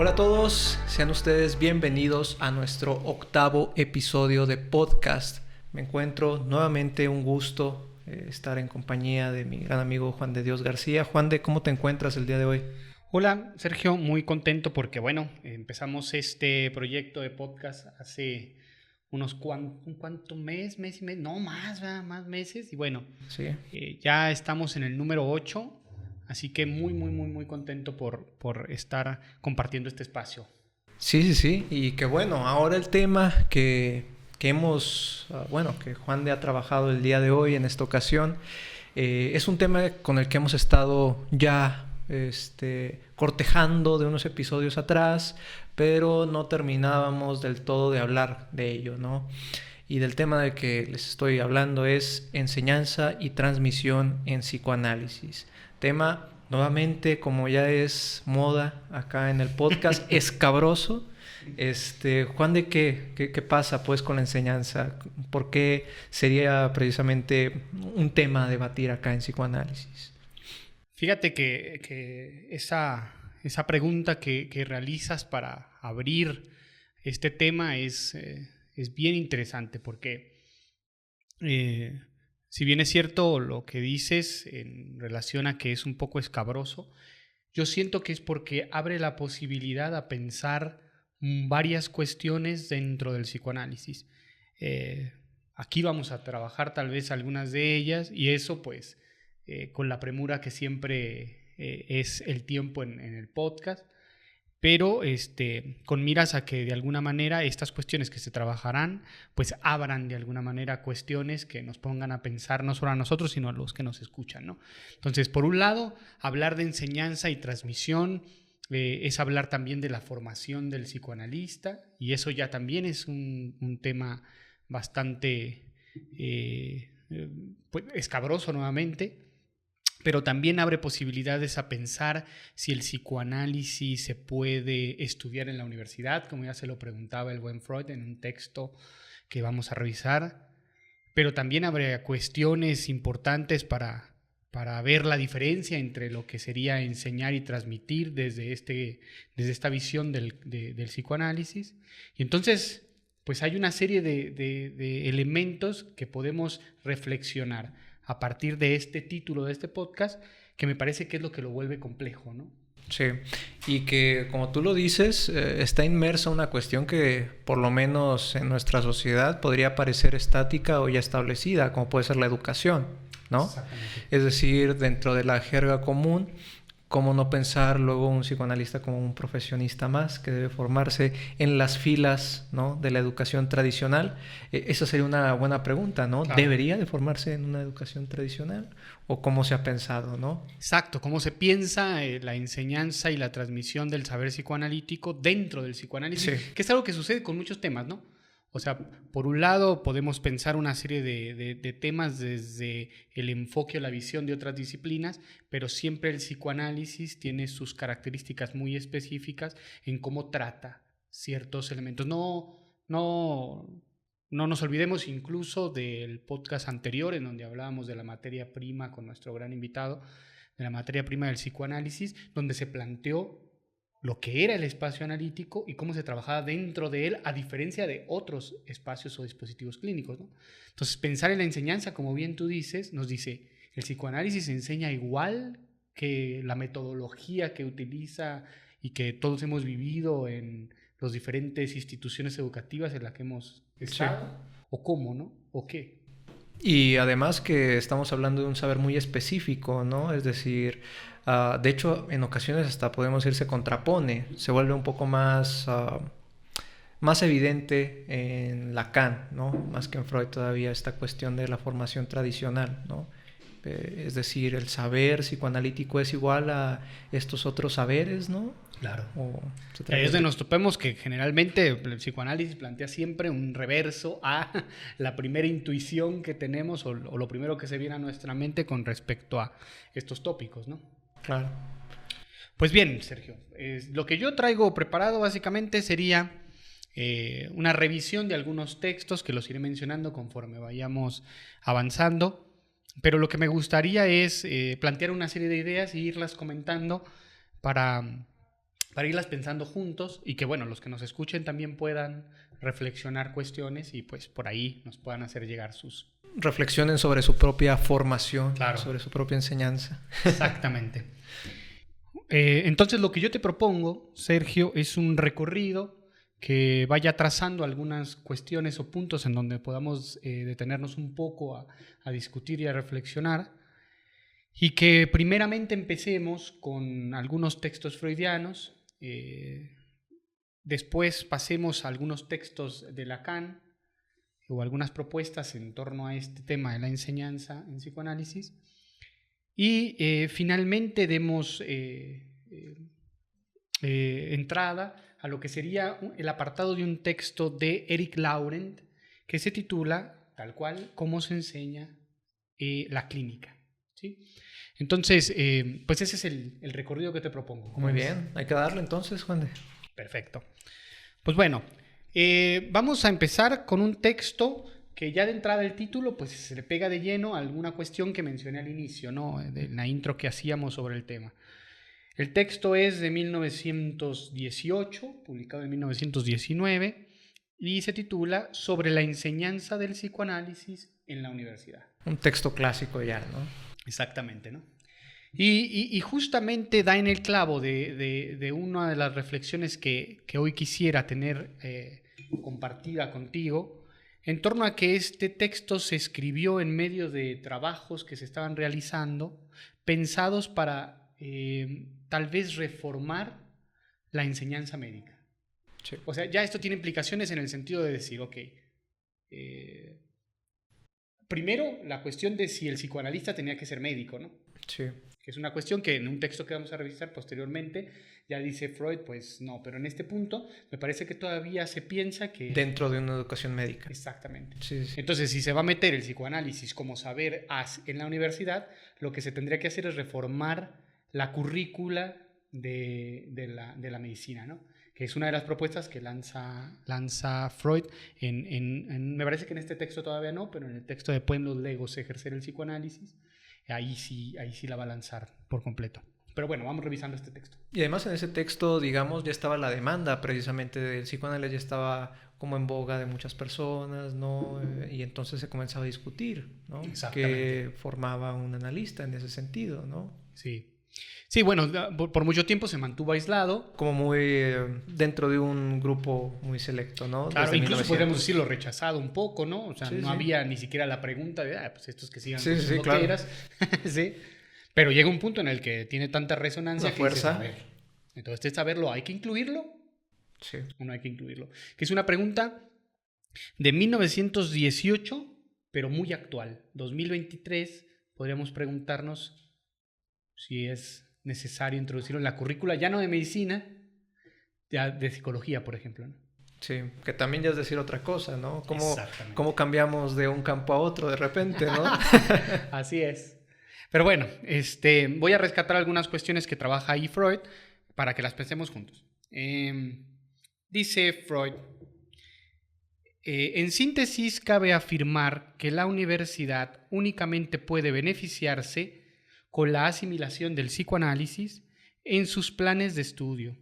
Hola a todos, sean ustedes bienvenidos a nuestro 8º episodio de podcast. Me encuentro nuevamente, un gusto estar en compañía de mi gran amigo Juan de Dios García. Juan de, ¿cómo te encuentras el día de hoy? Hola Sergio, muy contento porque empezamos este proyecto de podcast hace un mes y medio, no más, más meses y Sí. Ya estamos en el número 8, así que muy contento por estar compartiendo este espacio. Sí, y que bueno, ahora el tema que hemos, que Juan de ha trabajado el día de hoy en esta ocasión, es un tema con el que hemos estado ya cortejando de unos episodios atrás, pero no terminábamos del todo de hablar de ello, ¿no? Y del tema del que les estoy hablando es enseñanza y transmisión en psicoanálisis. Tema, nuevamente, como ya es moda acá en el podcast, escabroso. Juan, ¿de qué pasa pues con la enseñanza? ¿Por qué sería precisamente un tema a debatir acá en psicoanálisis? Fíjate que esa pregunta que realizas para abrir este tema es bien interesante porque si bien es cierto lo que dices en relación a que es un poco escabroso, yo siento que es porque abre la posibilidad a pensar varias cuestiones dentro del psicoanálisis. Eh, Aquí vamos a trabajar tal vez algunas de ellas y eso pues con la premura que siempre es el tiempo en el podcast, pero con miras a que de alguna manera estas cuestiones que se trabajarán pues abran de alguna manera cuestiones que nos pongan a pensar no solo a nosotros sino a los que nos escuchan, ¿no? Entonces, por un lado, hablar de enseñanza y transmisión es hablar también de la formación del psicoanalista, y eso ya también es un tema bastante pues, escabroso nuevamente, pero también abre posibilidades a pensar si el psicoanálisis se puede estudiar en la universidad, como ya se lo preguntaba el buen Freud en un texto que vamos a revisar, pero también abre cuestiones importantes para ver la diferencia entre lo que sería enseñar y transmitir desde esta visión del psicoanálisis. Y entonces, pues hay una serie de elementos que podemos reflexionar a partir de este título de este podcast, que me parece que es lo que lo vuelve complejo, ¿no? Sí, y que como tú lo dices, está inmersa una cuestión que por lo menos en nuestra sociedad podría parecer estática o ya establecida, como puede ser la educación, ¿no? Exactamente. Es decir, dentro de la jerga común, ¿cómo no pensar luego un psicoanalista como un profesionista más que debe formarse en las filas, ¿no?, de la educación tradicional? Esa sería una buena pregunta, ¿no? Claro. ¿Debería de formarse en una educación tradicional? ¿O cómo se ha pensado, no? Exacto, cómo se piensa la enseñanza y la transmisión del saber psicoanalítico dentro del psicoanálisis, Sí. que es algo que sucede con muchos temas, ¿no? O sea, por un lado podemos pensar una serie de temas desde el enfoque o la visión de otras disciplinas, pero siempre el psicoanálisis tiene sus características muy específicas en cómo trata ciertos elementos. No nos olvidemos incluso del podcast anterior en donde hablábamos de la materia prima con nuestro gran invitado, de la materia prima del psicoanálisis, donde se planteó lo que era el espacio analítico y cómo se trabajaba dentro de él, a diferencia de otros espacios o dispositivos clínicos, ¿no? Entonces, pensar en la enseñanza, como bien tú dices, nos dice, el psicoanálisis enseña igual que la metodología que utiliza y que todos hemos vivido en las diferentes instituciones educativas en las que hemos estado, sí. O cómo, ¿no? O qué. Y además que estamos hablando de un saber muy específico, ¿no? Es decir, de hecho, en ocasiones hasta podemos decir se contrapone, se vuelve un poco más evidente en Lacan, ¿no? Más que en Freud todavía esta cuestión de la formación tradicional, ¿no? Es decir, el saber psicoanalítico es igual a estos otros saberes, ¿no? Claro. Ahí es donde nos topemos que generalmente el psicoanálisis plantea siempre un reverso a la primera intuición que tenemos o lo primero que se viene a nuestra mente con respecto a estos tópicos, ¿no? Claro. Pues bien, Sergio, lo que yo traigo preparado básicamente sería una revisión de algunos textos que los iré mencionando conforme vayamos avanzando. Pero lo que me gustaría es plantear una serie de ideas e irlas comentando para para irlas pensando juntos y que, bueno, los que nos escuchen también puedan reflexionar cuestiones y pues por ahí nos puedan hacer llegar sus... Reflexionen sobre su propia formación, Claro. sobre su propia enseñanza. Exactamente. Entonces lo que yo te propongo, Sergio, es un recorrido que vaya trazando algunas cuestiones o puntos en donde podamos detenernos un poco a discutir y a reflexionar, y que primeramente empecemos con algunos textos freudianos, después pasemos a algunos textos de Lacan o algunas propuestas en torno a este tema de la enseñanza en psicoanálisis, y finalmente demos entrada a lo que sería el apartado de un texto de Eric Laurent que se titula, tal cual, ¿Cómo se enseña la clínica? ¿Sí? Entonces, pues ese es el recorrido que te propongo. Muy bien, hay que darle entonces, Juan de... Perfecto. Pues bueno, vamos a empezar con un texto que ya de entrada el título pues se le pega de lleno a alguna cuestión que mencioné al inicio, ¿no? De la intro que hacíamos sobre el tema. El texto es de 1918, publicado en 1919, y se titula Sobre la enseñanza del psicoanálisis en la universidad. Un texto clásico ya, ¿no? Exactamente, ¿no? Y justamente da en el clavo de una de las reflexiones que hoy quisiera tener compartida contigo, en torno a que este texto se escribió en medio de trabajos que se estaban realizando, pensados para tal vez reformar la enseñanza médica. Sí. O sea, ya esto tiene implicaciones en el sentido de decir, ok, primero la cuestión de si el psicoanalista tenía que ser médico, ¿no? Sí. Que es una cuestión que en un texto que vamos a revisar posteriormente ya dice Freud, pues no, pero en este punto me parece que todavía se piensa que... Dentro de una educación médica. Exactamente. Sí, sí. Entonces, si se va a meter el psicoanálisis como saber en la universidad, lo que se tendría que hacer es reformar la currícula de la medicina, ¿no? Que es una de las propuestas que lanza Freud me parece que en este texto todavía no, pero en el texto de Pueden los legos ejercer el psicoanálisis, ahí sí la va a lanzar por completo. Pero bueno, vamos revisando este texto. Y además en ese texto, digamos, ya estaba la demanda precisamente del psicoanálisis, ya estaba como en boga de muchas personas, ¿no? Y entonces se comenzaba a discutir, ¿no? Que formaba un analista en ese sentido, ¿no? Sí. Sí, bueno, por mucho tiempo se mantuvo aislado. Como muy dentro de un grupo muy selecto, ¿no? Claro, desde incluso 1900. podríamos decirlo rechazado un poco, ¿no? O sea, Sí, no sí. había ni siquiera la pregunta de, pues estos que sigan Sí, con sus sí, loqueras. Sí. Pero llega un punto en el que tiene tanta resonancia La que dices, fuerza. a ver, entonces este saberlo, ¿hay que incluirlo? Sí. ¿O no hay que incluirlo? Que es una pregunta de 1918, pero muy actual. 2023, podríamos preguntarnos si es necesario introducirlo en la currícula, ya no de medicina, ya de psicología, por ejemplo, ¿no? Sí, que también ya es decir otra cosa, ¿no? ¿Cómo cambiamos de un campo a otro de repente, ¿no? Así es. Pero bueno, voy a rescatar algunas cuestiones que trabaja ahí Freud para que las pensemos juntos. Dice Freud, en síntesis cabe afirmar que la universidad únicamente puede beneficiarse con la asimilación del psicoanálisis en sus planes de estudio.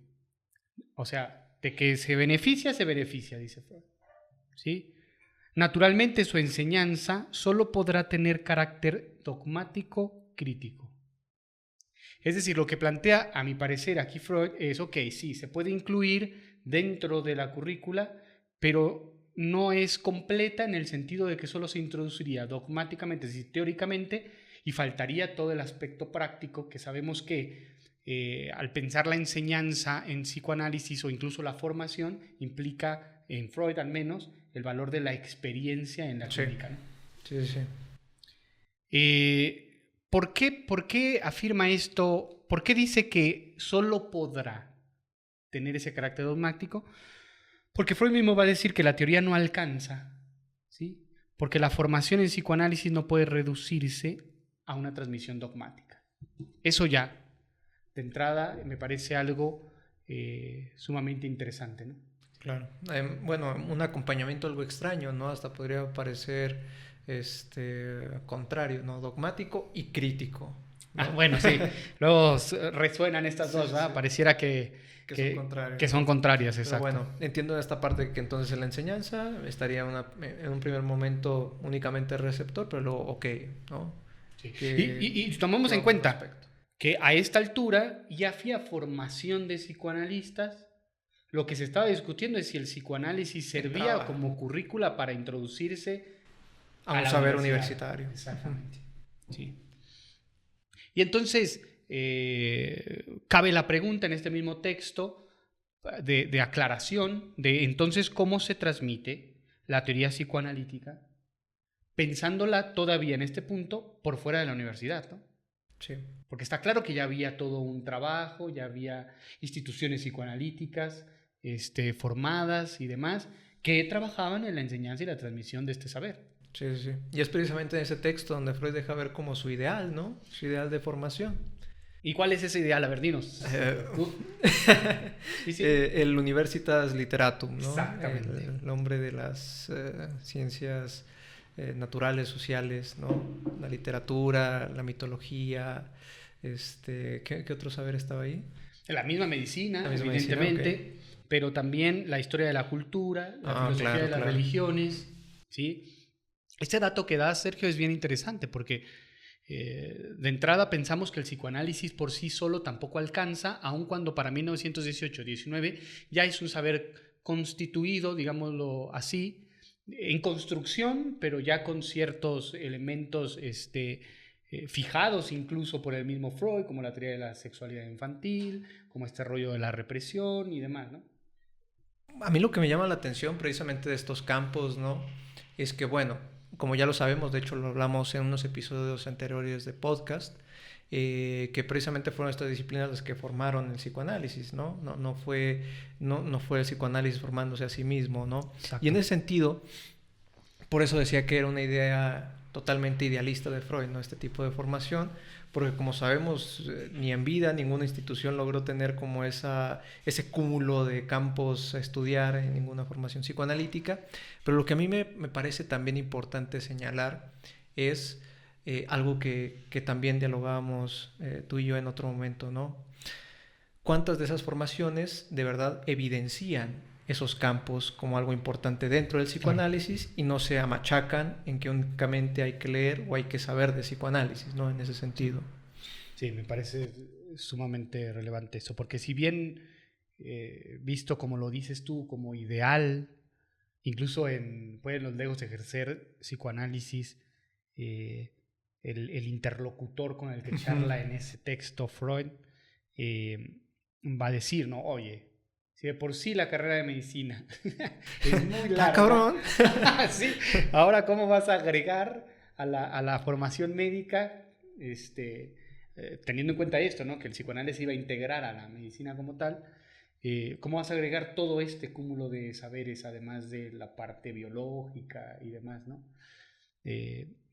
O sea, de que se beneficia, dice Freud. ¿Sí? Naturalmente, su enseñanza solo podrá tener carácter dogmático crítico. Es decir, lo que plantea, a mi parecer, aquí Freud es, ok, sí, se puede incluir dentro de la currícula, pero no es completa en el sentido de que solo se introduciría dogmáticamente, es decir, teóricamente, y faltaría todo el aspecto práctico que sabemos que al pensar la enseñanza en psicoanálisis o incluso la formación implica, en Freud al menos, el valor de la experiencia en la clínica, ¿no? Sí, sí. ¿Por qué afirma esto? ¿Por qué dice que solo podrá tener ese carácter dogmático? Porque Freud mismo va a decir que la teoría no alcanza, ¿sí? Porque la formación en psicoanálisis no puede reducirse a una transmisión dogmática. Eso ya, de entrada, me parece algo sumamente interesante, ¿no? Claro. Bueno, un acompañamiento algo extraño, ¿no? Hasta podría parecer contrario, ¿no? Dogmático y crítico. ¿no? Bueno, sí. Luego resuenan estas dos, ¿verdad? Sí. Pareciera que Son contrarias. que son contrarias, Pero exacto. bueno, entiendo esta parte que entonces en la enseñanza estaría en un primer momento únicamente receptor, pero luego, ok, ¿no? Sí. Que, Y tomamos que en vamos al cuenta respecto. que a esta altura ya había formación de psicoanalistas. Lo que se estaba discutiendo es si el psicoanálisis servía Entraba como currícula para introducirse a a un la saber universidad. universitario. Exactamente. Sí. Y entonces cabe la pregunta en este mismo texto de aclaración de entonces cómo se transmite la teoría psicoanalítica, pensándola todavía en este punto por fuera de la universidad, ¿no? Sí. Porque está claro que ya había todo un trabajo, ya había instituciones psicoanalíticas formadas y demás que trabajaban en la enseñanza y la transmisión de este saber. Sí, sí, sí. Y es precisamente en ese texto donde Freud deja ver como su ideal, ¿no? Su ideal de formación. ¿Y cuál es ese ideal? A ver, dinos. Sí, sí. El Universitas Literatum, ¿no? Exactamente. El hombre de las ciencias naturales, sociales, ¿no? La literatura, la mitología, ¿qué otro saber estaba ahí? La misma medicina, La misma evidentemente, medicina, ok. pero también la historia de la cultura, la filosofía Claro, de las claro. religiones, ¿sí? Este dato que da Sergio es bien interesante porque de entrada pensamos que el psicoanálisis por sí solo tampoco alcanza, aun cuando para 1918-19 ya es un saber constituido, digámoslo así, en construcción, pero ya con ciertos elementos fijados incluso por el mismo Freud, como la teoría de la sexualidad infantil, como este rollo de la represión y demás, ¿no? A mí lo que me llama la atención precisamente de estos campos, ¿no? Es que, bueno, como ya lo sabemos, de hecho lo hablamos en unos episodios anteriores de podcast, que precisamente fueron estas disciplinas las que formaron el psicoanálisis, ¿no? No fue el psicoanálisis formándose a sí mismo, ¿no? Y en ese sentido, por eso decía que era una idea totalmente idealista de Freud, ¿no? Este tipo de formación, porque como sabemos, ni en vida ninguna institución logró tener como ese cúmulo de campos a estudiar en ninguna formación psicoanalítica, pero lo que a mí me parece también importante señalar es algo que también dialogábamos tú y yo en otro momento, ¿no? ¿Cuántas de esas formaciones de verdad evidencian esos campos como algo importante dentro del psicoanálisis y no se amachacan en que únicamente hay que leer o hay que saber de psicoanálisis, ¿no? En ese sentido. Sí, me parece sumamente relevante eso, porque si bien visto como lo dices tú, como ideal, incluso pueden los legos ejercer psicoanálisis, el interlocutor con el que charla en ese texto Freud va a decir, ¿no? Oye, si de por sí la carrera de medicina es muy larga, cabrón. sí, ahora cómo vas a agregar a la formación médica, teniendo en cuenta esto, ¿no? Que el psicoanálisis iba a integrar a la medicina como tal. ¿Cómo vas a agregar todo este cúmulo de saberes, además de la parte biológica y demás, ¿no?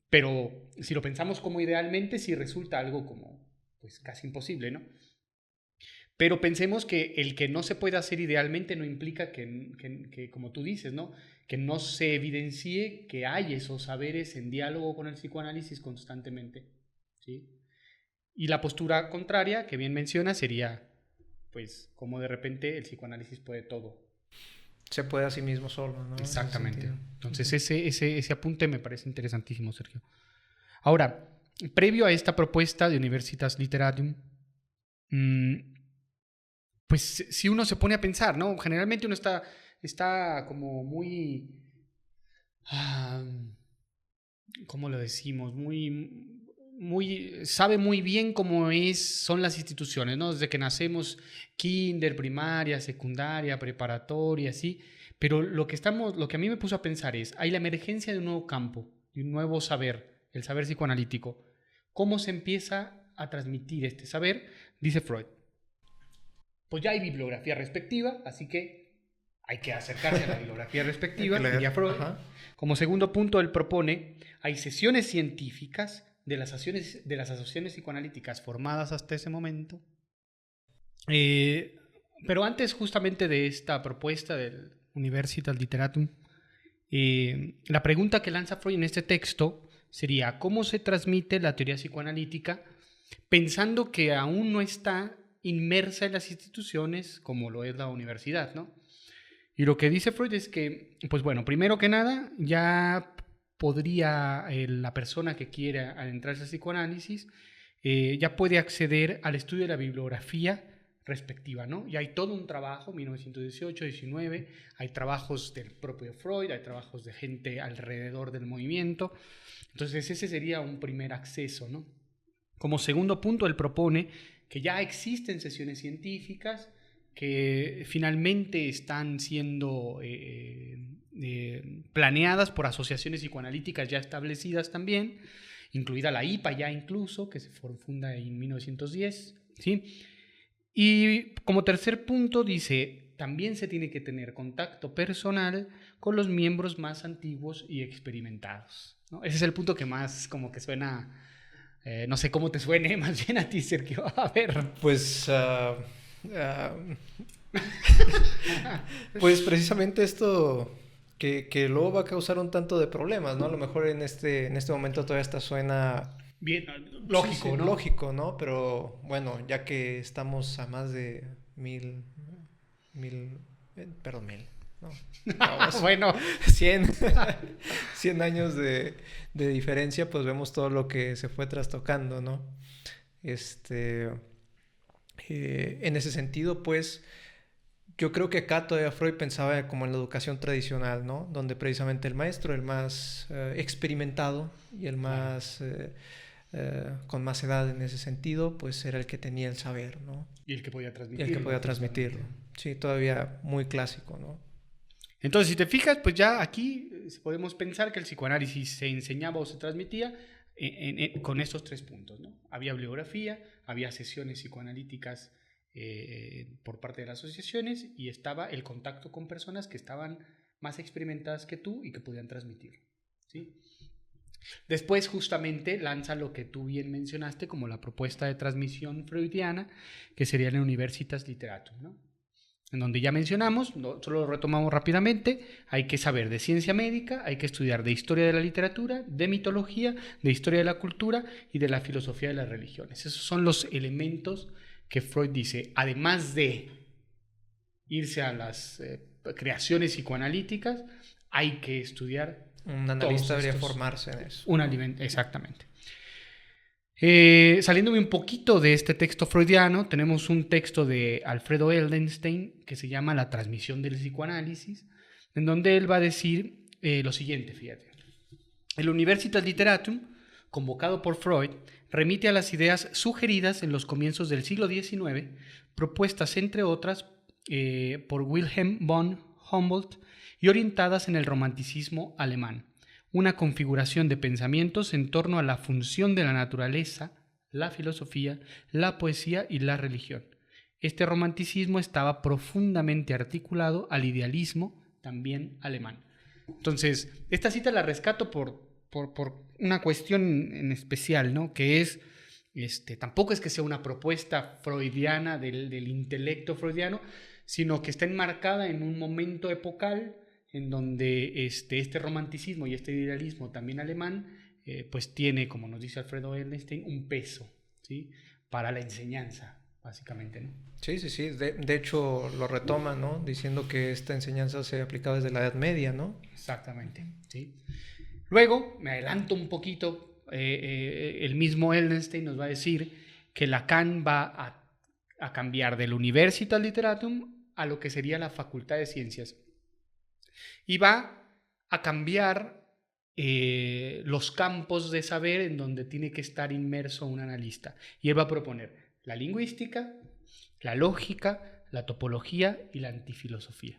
Pero si lo pensamos como idealmente, sí resulta algo como, pues casi imposible, ¿no? Pero pensemos que el que no se pueda hacer idealmente no implica que, como tú dices, ¿no? Que no se evidencie que hay esos saberes en diálogo con el psicoanálisis constantemente, ¿sí? Y la postura contraria, que bien menciona, sería, pues, como de repente el psicoanálisis puede todo. Se puede a sí mismo solo, ¿no? Exactamente. Entonces, ese apunte me parece interesantísimo, Sergio. Ahora, previo a esta propuesta de Universitas Literatum, pues si uno se pone a pensar, ¿no? Generalmente uno está como muy, ¿cómo lo decimos? Sabe muy bien son las instituciones, ¿no? Desde que nacemos, kinder, primaria, secundaria, preparatoria, así. Pero lo que a mí me puso a pensar es, hay la emergencia de un nuevo campo, de un nuevo saber, el saber psicoanalítico. ¿Cómo se empieza a transmitir este saber? Dice Freud. Pues ya hay bibliografía respectiva, así que hay que acercarse a la bibliografía respectiva, diría Freud. Ajá. Como segundo punto, él propone, hay sesiones científicas de las asociaciones psicoanalíticas formadas hasta ese momento. Pero antes justamente de esta propuesta del Universitas Literatum, la pregunta que lanza Freud en este texto sería, ¿cómo se transmite la teoría psicoanalítica pensando que aún no está inmersa en las instituciones como lo es la universidad, ¿no? Y lo que dice Freud es que, pues bueno, primero que nada, ya podría la persona que quiera adentrarse al psicoanálisis, ya puede acceder al estudio de la bibliografía respectiva, ¿no? Y hay todo un trabajo, 1918, 19, hay trabajos del propio Freud, hay trabajos de gente alrededor del movimiento. Entonces ese sería un primer acceso, ¿no? Como segundo punto, él propone que ya existen sesiones científicas que finalmente están siendo planeadas por asociaciones psicoanalíticas ya establecidas también, incluida la IPA ya incluso, que se funda en 1910, ¿sí? Y como tercer punto dice, también se tiene que tener contacto personal con los miembros más antiguos y experimentados, ¿no? Ese es el punto que más como que suena, no sé cómo te suene, más bien a ti, Sergio. A ver. Pues, pues precisamente esto que luego va a causar un tanto de problemas, ¿no? A lo mejor en este momento todavía hasta suena Bien, lógico, sí, ¿no? lógico, ¿no? Pero bueno, ya que estamos a más de perdón, no, vamos, Bueno, 100, 100 años de diferencia, pues vemos todo lo que se fue trastocando, ¿no? En ese sentido, pues, yo creo que acá todavía Freud pensaba como en la educación tradicional, ¿no? Donde precisamente el maestro, el más experimentado y el más con más edad en ese sentido, pues era el que tenía el saber, ¿no? y el que podía Y transmitirlo. el que podía transmitirlo. Sí, todavía muy clásico, ¿no? Entonces, si te fijas, pues ya aquí podemos pensar que el psicoanálisis se enseñaba o se transmitía con estos tres puntos, ¿no? Había bibliografía, había sesiones psicoanalíticas por parte de las asociaciones y estaba el contacto con personas que estaban más experimentadas que tú y que podían transmitirlo, ¿sí? Después justamente lanza lo que tú bien mencionaste como la propuesta de transmisión freudiana, que sería el Universitas Literatum, ¿no? En donde ya mencionamos, solo lo retomamos rápidamente, hay que saber de ciencia médica, hay que estudiar de historia de la literatura, de mitología, de historia de la cultura y de la filosofía de las religiones. Esos son los elementos que Freud dice, además de irse a las creaciones psicoanalíticas, hay que estudiar. Un analista debería formarse en eso. Exactamente. Saliéndome un poquito de este texto freudiano, tenemos un texto de Alfredo Eldenstein que se llama La transmisión del psicoanálisis, en donde él va a decir lo siguiente, fíjate. El Universitas Literatum, convocado por Freud, remite a las ideas sugeridas en los comienzos del siglo XIX, propuestas entre otras por Wilhelm von Humboldt y orientadas en el romanticismo alemán. Una configuración de pensamientos en torno a la función de la naturaleza, la filosofía, la poesía y la religión. Este romanticismo estaba profundamente articulado al idealismo, también alemán. Entonces, esta cita la rescato por una cuestión en especial, ¿no? Que es, tampoco es que sea una propuesta freudiana del intelecto freudiano, sino que está enmarcada en un momento epocal en donde este romanticismo y este idealismo también alemán, pues tiene, como nos dice Alfredo Eldenstein, un peso, ¿sí? Para la enseñanza, básicamente, ¿no? Sí, sí, sí. De hecho, lo retoma, ¿no? Diciendo que esta enseñanza se aplicaba desde la Edad Media, ¿no? Exactamente, ¿sí? Luego, me adelanto un poquito, el mismo Eldenstein nos va a decir que Lacan va a cambiar del Universitas Literatum a lo que sería la Facultad de Ciencias. Y va a cambiar los campos de saber en donde tiene que estar inmerso un analista. Y él va a proponer la lingüística, la lógica, la topología y la antifilosofía.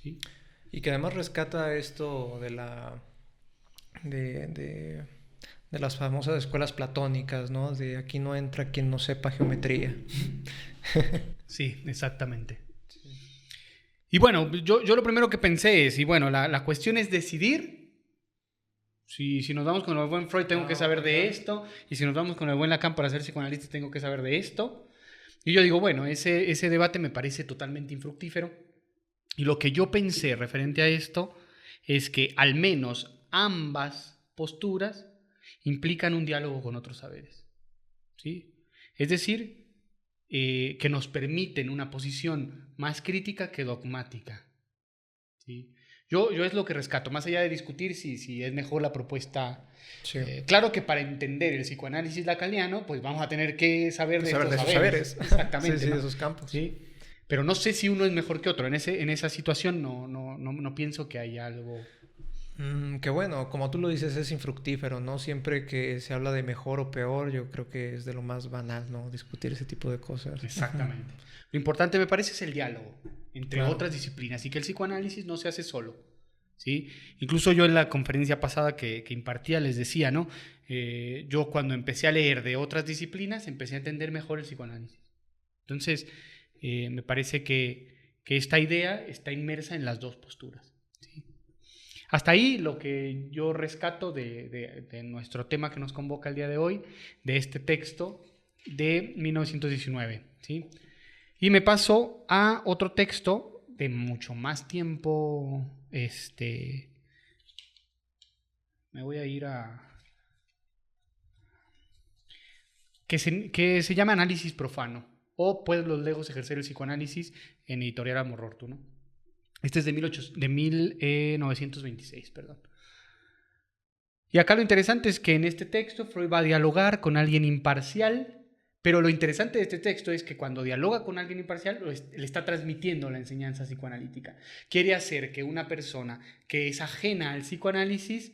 ¿Sí? Y que además rescata esto de las famosas escuelas platónicas, ¿no? De aquí no entra quien no sepa geometría. Sí, exactamente. Y bueno, yo lo primero que pensé es, y bueno, la cuestión es decidir. Si nos vamos con el buen Freud, tengo que saber de esto. Y si nos vamos con el buen Lacan para ser psicoanalista, tengo que saber de esto. Y yo digo, bueno, ese debate me parece totalmente infructífero. Y lo que yo pensé referente a esto es que al menos ambas posturas implican un diálogo con otros saberes. ¿sí? Es decir, que nos permiten una posición más crítica que dogmática, ¿sí? Yo es lo que rescato, más allá de discutir si es mejor la propuesta. Sí. Claro que para entender el psicoanálisis lacaniano, pues vamos a tener que saber de Saber estos de esos saberes. saberes. Exactamente, Sí, sí, ¿no? de esos campos. ¿Sí? Pero no sé si uno es mejor que otro. En esa situación no pienso que haya algo. Que bueno, como tú lo dices, es infructífero, ¿no? Siempre que se habla de mejor o peor, yo creo que es de lo más banal, ¿no? Discutir ese tipo de cosas. Exactamente. Lo importante me parece es el diálogo entre Claro. otras disciplinas y que el psicoanálisis no se hace solo, ¿sí? Incluso yo en la conferencia pasada que impartía les decía, ¿no? Yo cuando empecé a leer de otras disciplinas empecé a entender mejor el psicoanálisis. Entonces, me parece que esta idea está inmersa en las dos posturas, ¿sí? Hasta ahí lo que yo rescato de nuestro tema que nos convoca el día de hoy, de este texto de 1919, ¿sí? Y me paso a otro texto de mucho más tiempo. Me voy a ir a... que se llama Análisis Profano, o Pueblos Legos ejercer el psicoanálisis, en Editorial Amorortu, ¿no? Este es de 1926, perdón. Y acá lo interesante es que en este texto Freud va a dialogar con alguien imparcial, pero lo interesante de este texto es que cuando dialoga con alguien imparcial le está transmitiendo la enseñanza psicoanalítica. Quiere hacer que una persona que es ajena al psicoanálisis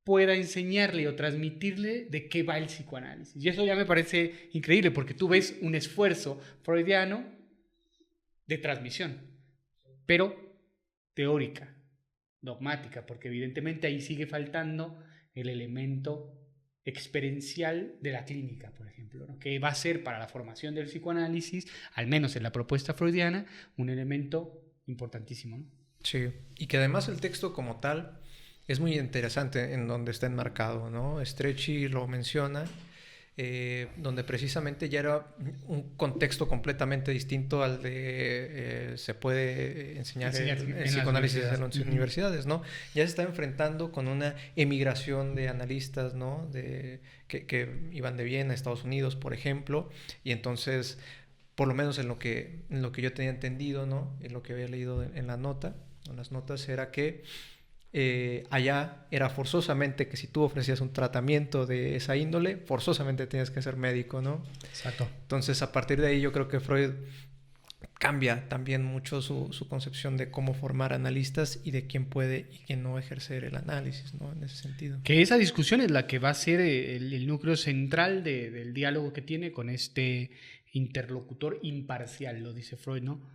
pueda enseñarle o transmitirle de qué va el psicoanálisis. Y eso ya me parece increíble porque tú ves un esfuerzo freudiano de transmisión, pero teórica, dogmática, porque evidentemente ahí sigue faltando el elemento experiencial de la clínica, por ejemplo, ¿no? Que va a ser para la formación del psicoanálisis, al menos en la propuesta freudiana, un elemento importantísimo, ¿no? Sí, y que además el texto como tal es muy interesante en donde está enmarcado, ¿no? Strechy lo menciona, donde precisamente ya era un contexto completamente distinto al de se puede enseñar el psicoanálisis en las universidades, ¿no? Ya se está enfrentando con una emigración de analistas, ¿no? Que iban de Viena a Estados Unidos, por ejemplo, y entonces, por lo menos en lo que yo tenía entendido, ¿no? En lo que había leído en las notas, era que allá era forzosamente que si tú ofrecías un tratamiento de esa índole, forzosamente tenías que ser médico, ¿no? Exacto. Entonces, a partir de ahí yo creo que Freud cambia también mucho su concepción de cómo formar analistas y de quién puede y quién no ejercer el análisis, ¿no? En ese sentido. Que esa discusión es la que va a ser el núcleo central del diálogo que tiene con este interlocutor imparcial, lo dice Freud, ¿no?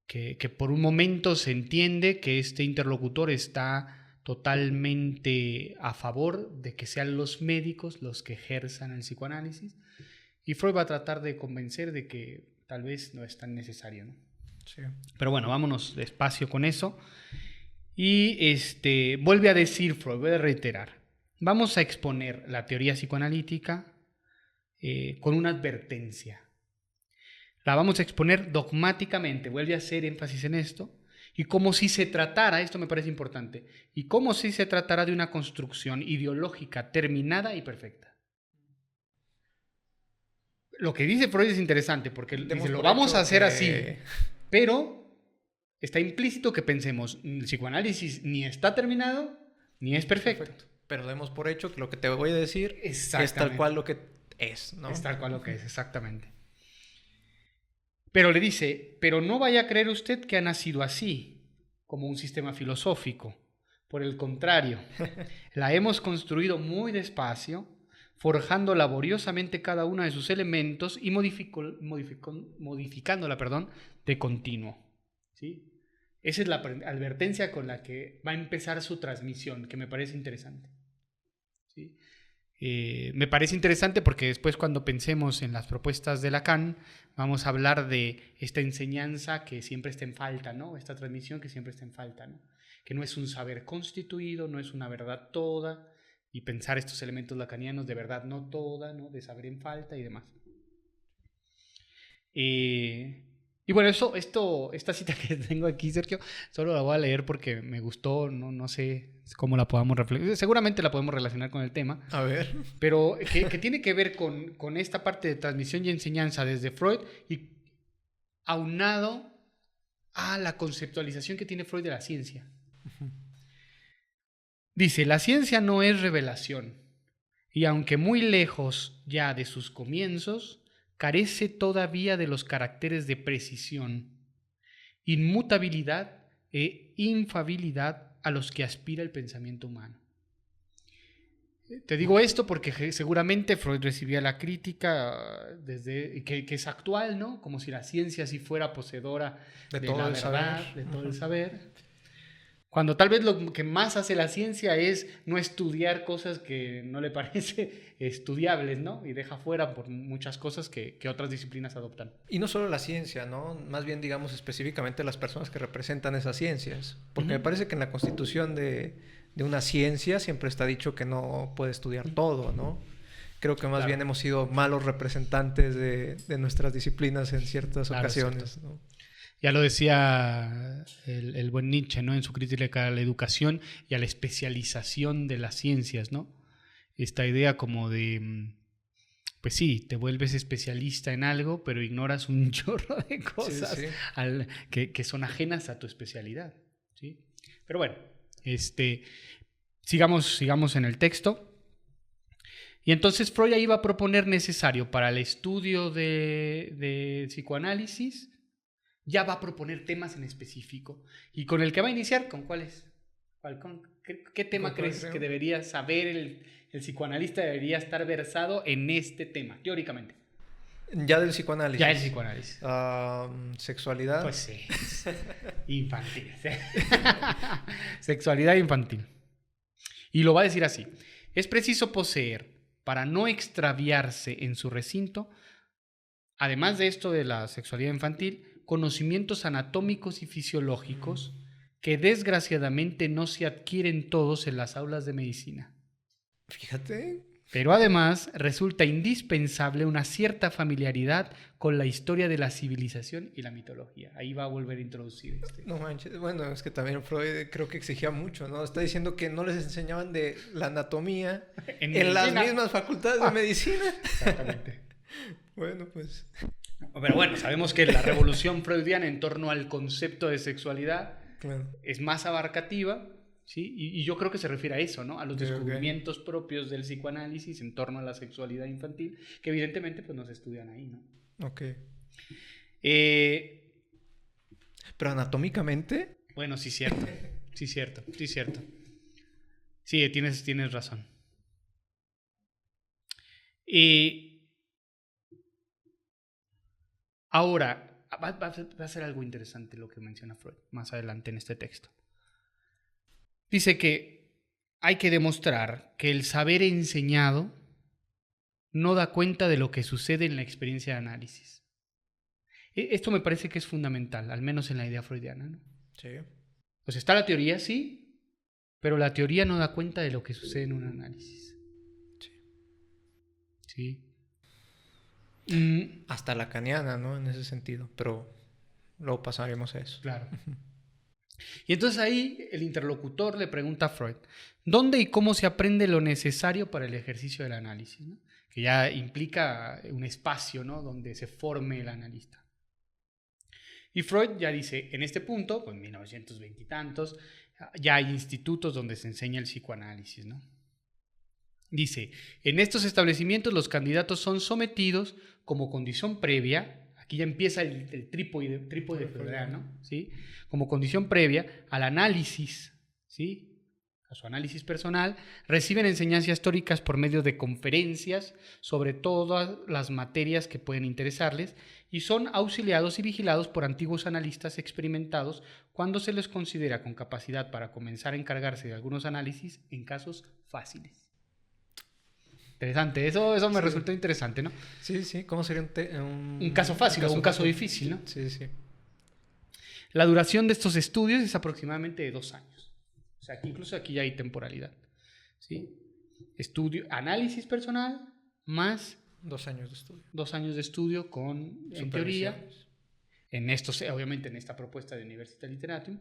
Que por un momento se entiende que este interlocutor está totalmente a favor de que sean los médicos los que ejerzan el psicoanálisis, y Freud va a tratar de convencer de que tal vez no es tan necesario, ¿no? Sí. Pero bueno, vámonos despacio con eso. Y vuelve a decir Freud, voy a reiterar, vamos a exponer la teoría psicoanalítica con una advertencia. La vamos a exponer dogmáticamente, vuelve a hacer énfasis en esto, y como si se tratara, esto me parece importante, y como si se tratara de una construcción ideológica terminada y perfecta. Lo que dice Freud es interesante, porque dice, lo vamos a hacer así, pero está implícito que pensemos, el psicoanálisis ni está terminado, ni es perfecto. Pero demos por hecho que lo que te voy a decir es tal cual lo que es, ¿no? Es tal cual lo que es, exactamente. Pero le dice, pero no vaya a creer usted que ha nacido así, como un sistema filosófico. Por el contrario, la hemos construido muy despacio, forjando laboriosamente cada uno de sus elementos y modificándola, de continuo. ¿Sí? Esa es la advertencia con la que va a empezar su transmisión, que me parece interesante. ¿Sí? Me parece interesante porque después, cuando pensemos en las propuestas de Lacan, vamos a hablar de esta enseñanza que siempre está en falta, ¿no? Esta transmisión que siempre está en falta, ¿no? Que no es un saber constituido, no es una verdad toda, y pensar estos elementos lacanianos de verdad no toda, ¿no? De saber en falta y demás. Y bueno, esta cita que tengo aquí, Sergio, solo la voy a leer porque me gustó, no sé cómo la podamos reflexionar. Seguramente la podemos relacionar con el tema, A ver. pero que tiene que ver con esta parte de transmisión y enseñanza desde Freud y aunado a la conceptualización que tiene Freud de la ciencia. Dice, la ciencia no es revelación, y aunque muy lejos ya de sus comienzos, carece todavía de los caracteres de precisión, inmutabilidad e infabilidad a los que aspira el pensamiento humano. Te digo esto porque seguramente Freud recibía la crítica que es actual, ¿no? Como si la ciencia sí fuera poseedora De de todo la el verdad, saber. de todo el saber. Cuando tal vez lo que más hace la ciencia es no estudiar cosas que no le parece estudiables, ¿no? Y deja fuera por muchas cosas que otras disciplinas adoptan. Y no solo la ciencia, ¿no? Más bien, digamos, específicamente las personas que representan esas ciencias. Porque me parece que en la constitución de una ciencia siempre está dicho que no puede estudiar todo, ¿no? Creo que más bien hemos sido malos representantes de nuestras disciplinas en ciertas ocasiones, ¿no? Ya lo decía el buen Nietzsche, ¿no? En su crítica a la educación y a la especialización de las ciencias, ¿no? Esta idea como de, pues sí, te vuelves especialista en algo, pero ignoras un chorro de cosas Sí. Que son ajenas a tu especialidad, ¿sí? Pero bueno, sigamos en el texto. Y entonces Freud ahí va a proponer necesario para el estudio de psicoanálisis, ya va a proponer temas en específico. ¿Y con el que va a iniciar? ¿Con cuál es? ¿Qué tema crees que debería saber el psicoanalista? Debería estar versado en este tema, teóricamente. Ya del psicoanálisis. Ya el psicoanálisis. Sexualidad. Pues sí. Infantil. Sexualidad infantil. Y lo va a decir así. Es preciso poseer, para no extraviarse en su recinto, además de esto de la sexualidad infantil, conocimientos anatómicos y fisiológicos que desgraciadamente no se adquieren todos en las aulas de medicina. Fíjate. Pero además resulta indispensable una cierta familiaridad con la historia de la civilización y la mitología. Ahí va a volver a introducir No manches, bueno, es que también Freud creo que exigía mucho, ¿no? Está diciendo que no les enseñaban de la anatomía en las mismas facultades de medicina. Exactamente. Bueno, pues... Pero bueno, sabemos que la revolución freudiana en torno al concepto de sexualidad es más abarcativa, ¿sí? Y yo creo que se refiere a eso, ¿no? A los descubrimientos propios del psicoanálisis en torno a la sexualidad infantil, que evidentemente pues no se estudian ahí, ¿no? Ok. Pero anatómicamente... Bueno, sí, cierto. Sí, cierto. Sí, tienes razón. Ahora, va a ser algo interesante lo que menciona Freud más adelante en este texto. Dice que hay que demostrar que el saber enseñado no da cuenta de lo que sucede en la experiencia de análisis. Esto me parece que es fundamental, al menos en la idea freudiana, ¿no? Sí. Pues está la teoría, sí, pero la teoría no da cuenta de lo que sucede en un análisis. Sí. Hasta lacaniana, ¿no? En ese sentido, pero luego pasaremos a eso. Claro. Y entonces ahí el interlocutor le pregunta a Freud, ¿dónde y cómo se aprende lo necesario para el ejercicio del análisis? ¿No? Que ya implica un espacio, ¿no? Donde se forme el analista. Y Freud ya dice, en este punto, pues en 1920 y tantos, ya hay institutos donde se enseña el psicoanálisis, ¿no? Dice, en estos establecimientos los candidatos son sometidos como condición previa, aquí ya empieza el trípode freudiano, ¿sí? Como condición previa al análisis, ¿sí? A su análisis personal, reciben enseñanzas históricas por medio de conferencias sobre todas las materias que pueden interesarles y son auxiliados y vigilados por antiguos analistas experimentados cuando se les considera con capacidad para comenzar a encargarse de algunos análisis en casos fáciles. Interesante, eso me resultó interesante, ¿no? Sí, ¿cómo sería un caso fácil o un caso difícil, ¿no? Sí. La duración de estos estudios es aproximadamente de 2 años. O sea, incluso aquí ya hay temporalidad, ¿sí? Análisis personal más 2 años de estudio. 2 años de estudio con, en teoría, obviamente en esta propuesta de Universitas Literatum,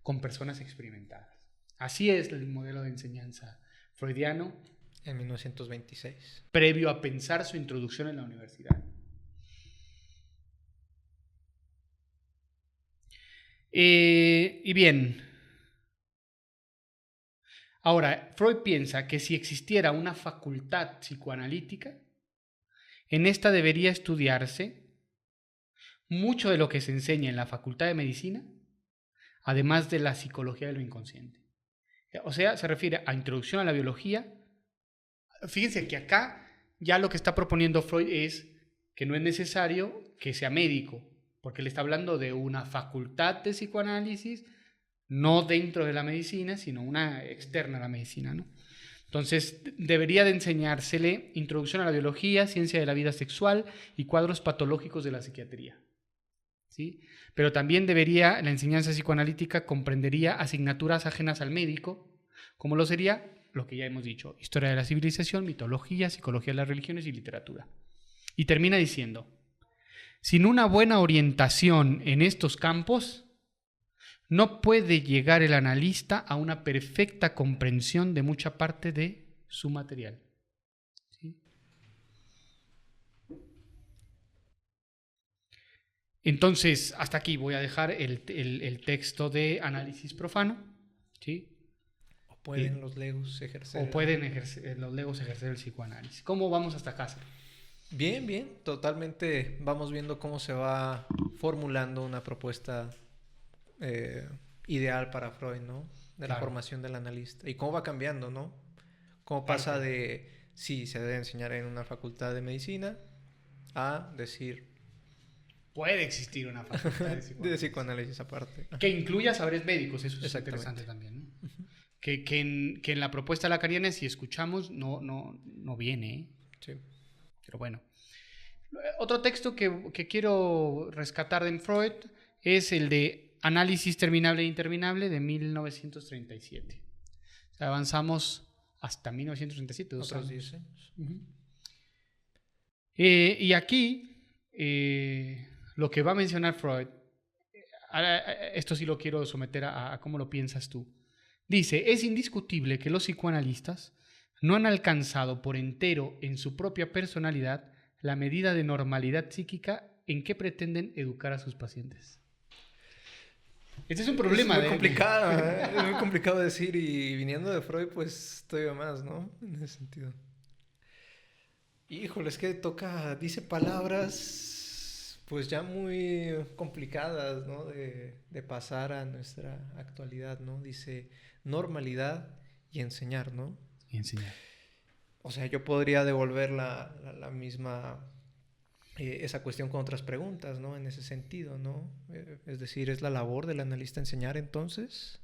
con personas experimentadas. Así es el modelo de enseñanza freudiano. En 1926. Previo a pensar su introducción en la universidad. Y bien, ahora, Freud piensa que si existiera una facultad psicoanalítica, en esta debería estudiarse mucho de lo que se enseña en la Facultad de Medicina, además de la psicología de lo inconsciente. O sea, se refiere a introducción a la biología. Fíjense que acá ya lo que está proponiendo Freud es que no es necesario que sea médico, porque le está hablando de una facultad de psicoanálisis, no dentro de la medicina, sino una externa a la medicina, ¿no? Entonces, debería de enseñársele introducción a la biología, ciencia de la vida sexual y cuadros patológicos de la psiquiatría, ¿sí? Pero también la enseñanza psicoanalítica comprendería asignaturas ajenas al médico, como lo sería lo que ya hemos dicho: historia de la civilización, mitología, psicología de las religiones y literatura. Y termina diciendo: sin una buena orientación en estos campos, no puede llegar el analista a una perfecta comprensión de mucha parte de su material. ¿Sí? Entonces, hasta aquí voy a dejar el texto de Análisis Profano. ¿Sí? ¿O pueden los legos ejercer? Los legos ejercer el psicoanálisis. ¿Cómo vamos hasta acá? Bien, bien. Totalmente vamos viendo cómo se va formulando una propuesta ideal para Freud, ¿no? De la formación del analista. Y cómo va cambiando, ¿no? Cómo pasa de, sí, se debe enseñar en una facultad de medicina, a decir... puede existir una facultad de psicoanálisis aparte. Que incluya saberes médicos, eso es interesante también, ¿no? Uh-huh. Que en la propuesta lacaniana, si escuchamos, no viene, ¿eh? Sí. Pero bueno. Otro texto que quiero rescatar de Freud es el de Análisis terminable e interminable de 1937. O sea, avanzamos hasta 1937, otros 10 años. Uh-huh. Y aquí, lo que va a mencionar Freud, esto sí lo quiero someter a cómo lo piensas tú. Dice: es indiscutible que los psicoanalistas no han alcanzado por entero en su propia personalidad la medida de normalidad psíquica en que pretenden educar a sus pacientes. Este es un problema. Es muy complicado, es muy complicado decir, y viniendo de Freud, pues todavía más, ¿no? En ese sentido. Híjole, es que dice palabras pues ya muy complicadas, ¿no? De pasar a nuestra actualidad, ¿no? Dice normalidad y enseñar, ¿no? Y enseñar. O sea, yo podría devolver la misma... esa cuestión con otras preguntas, ¿no? En ese sentido, ¿no? Es decir, ¿es la labor del analista enseñar entonces?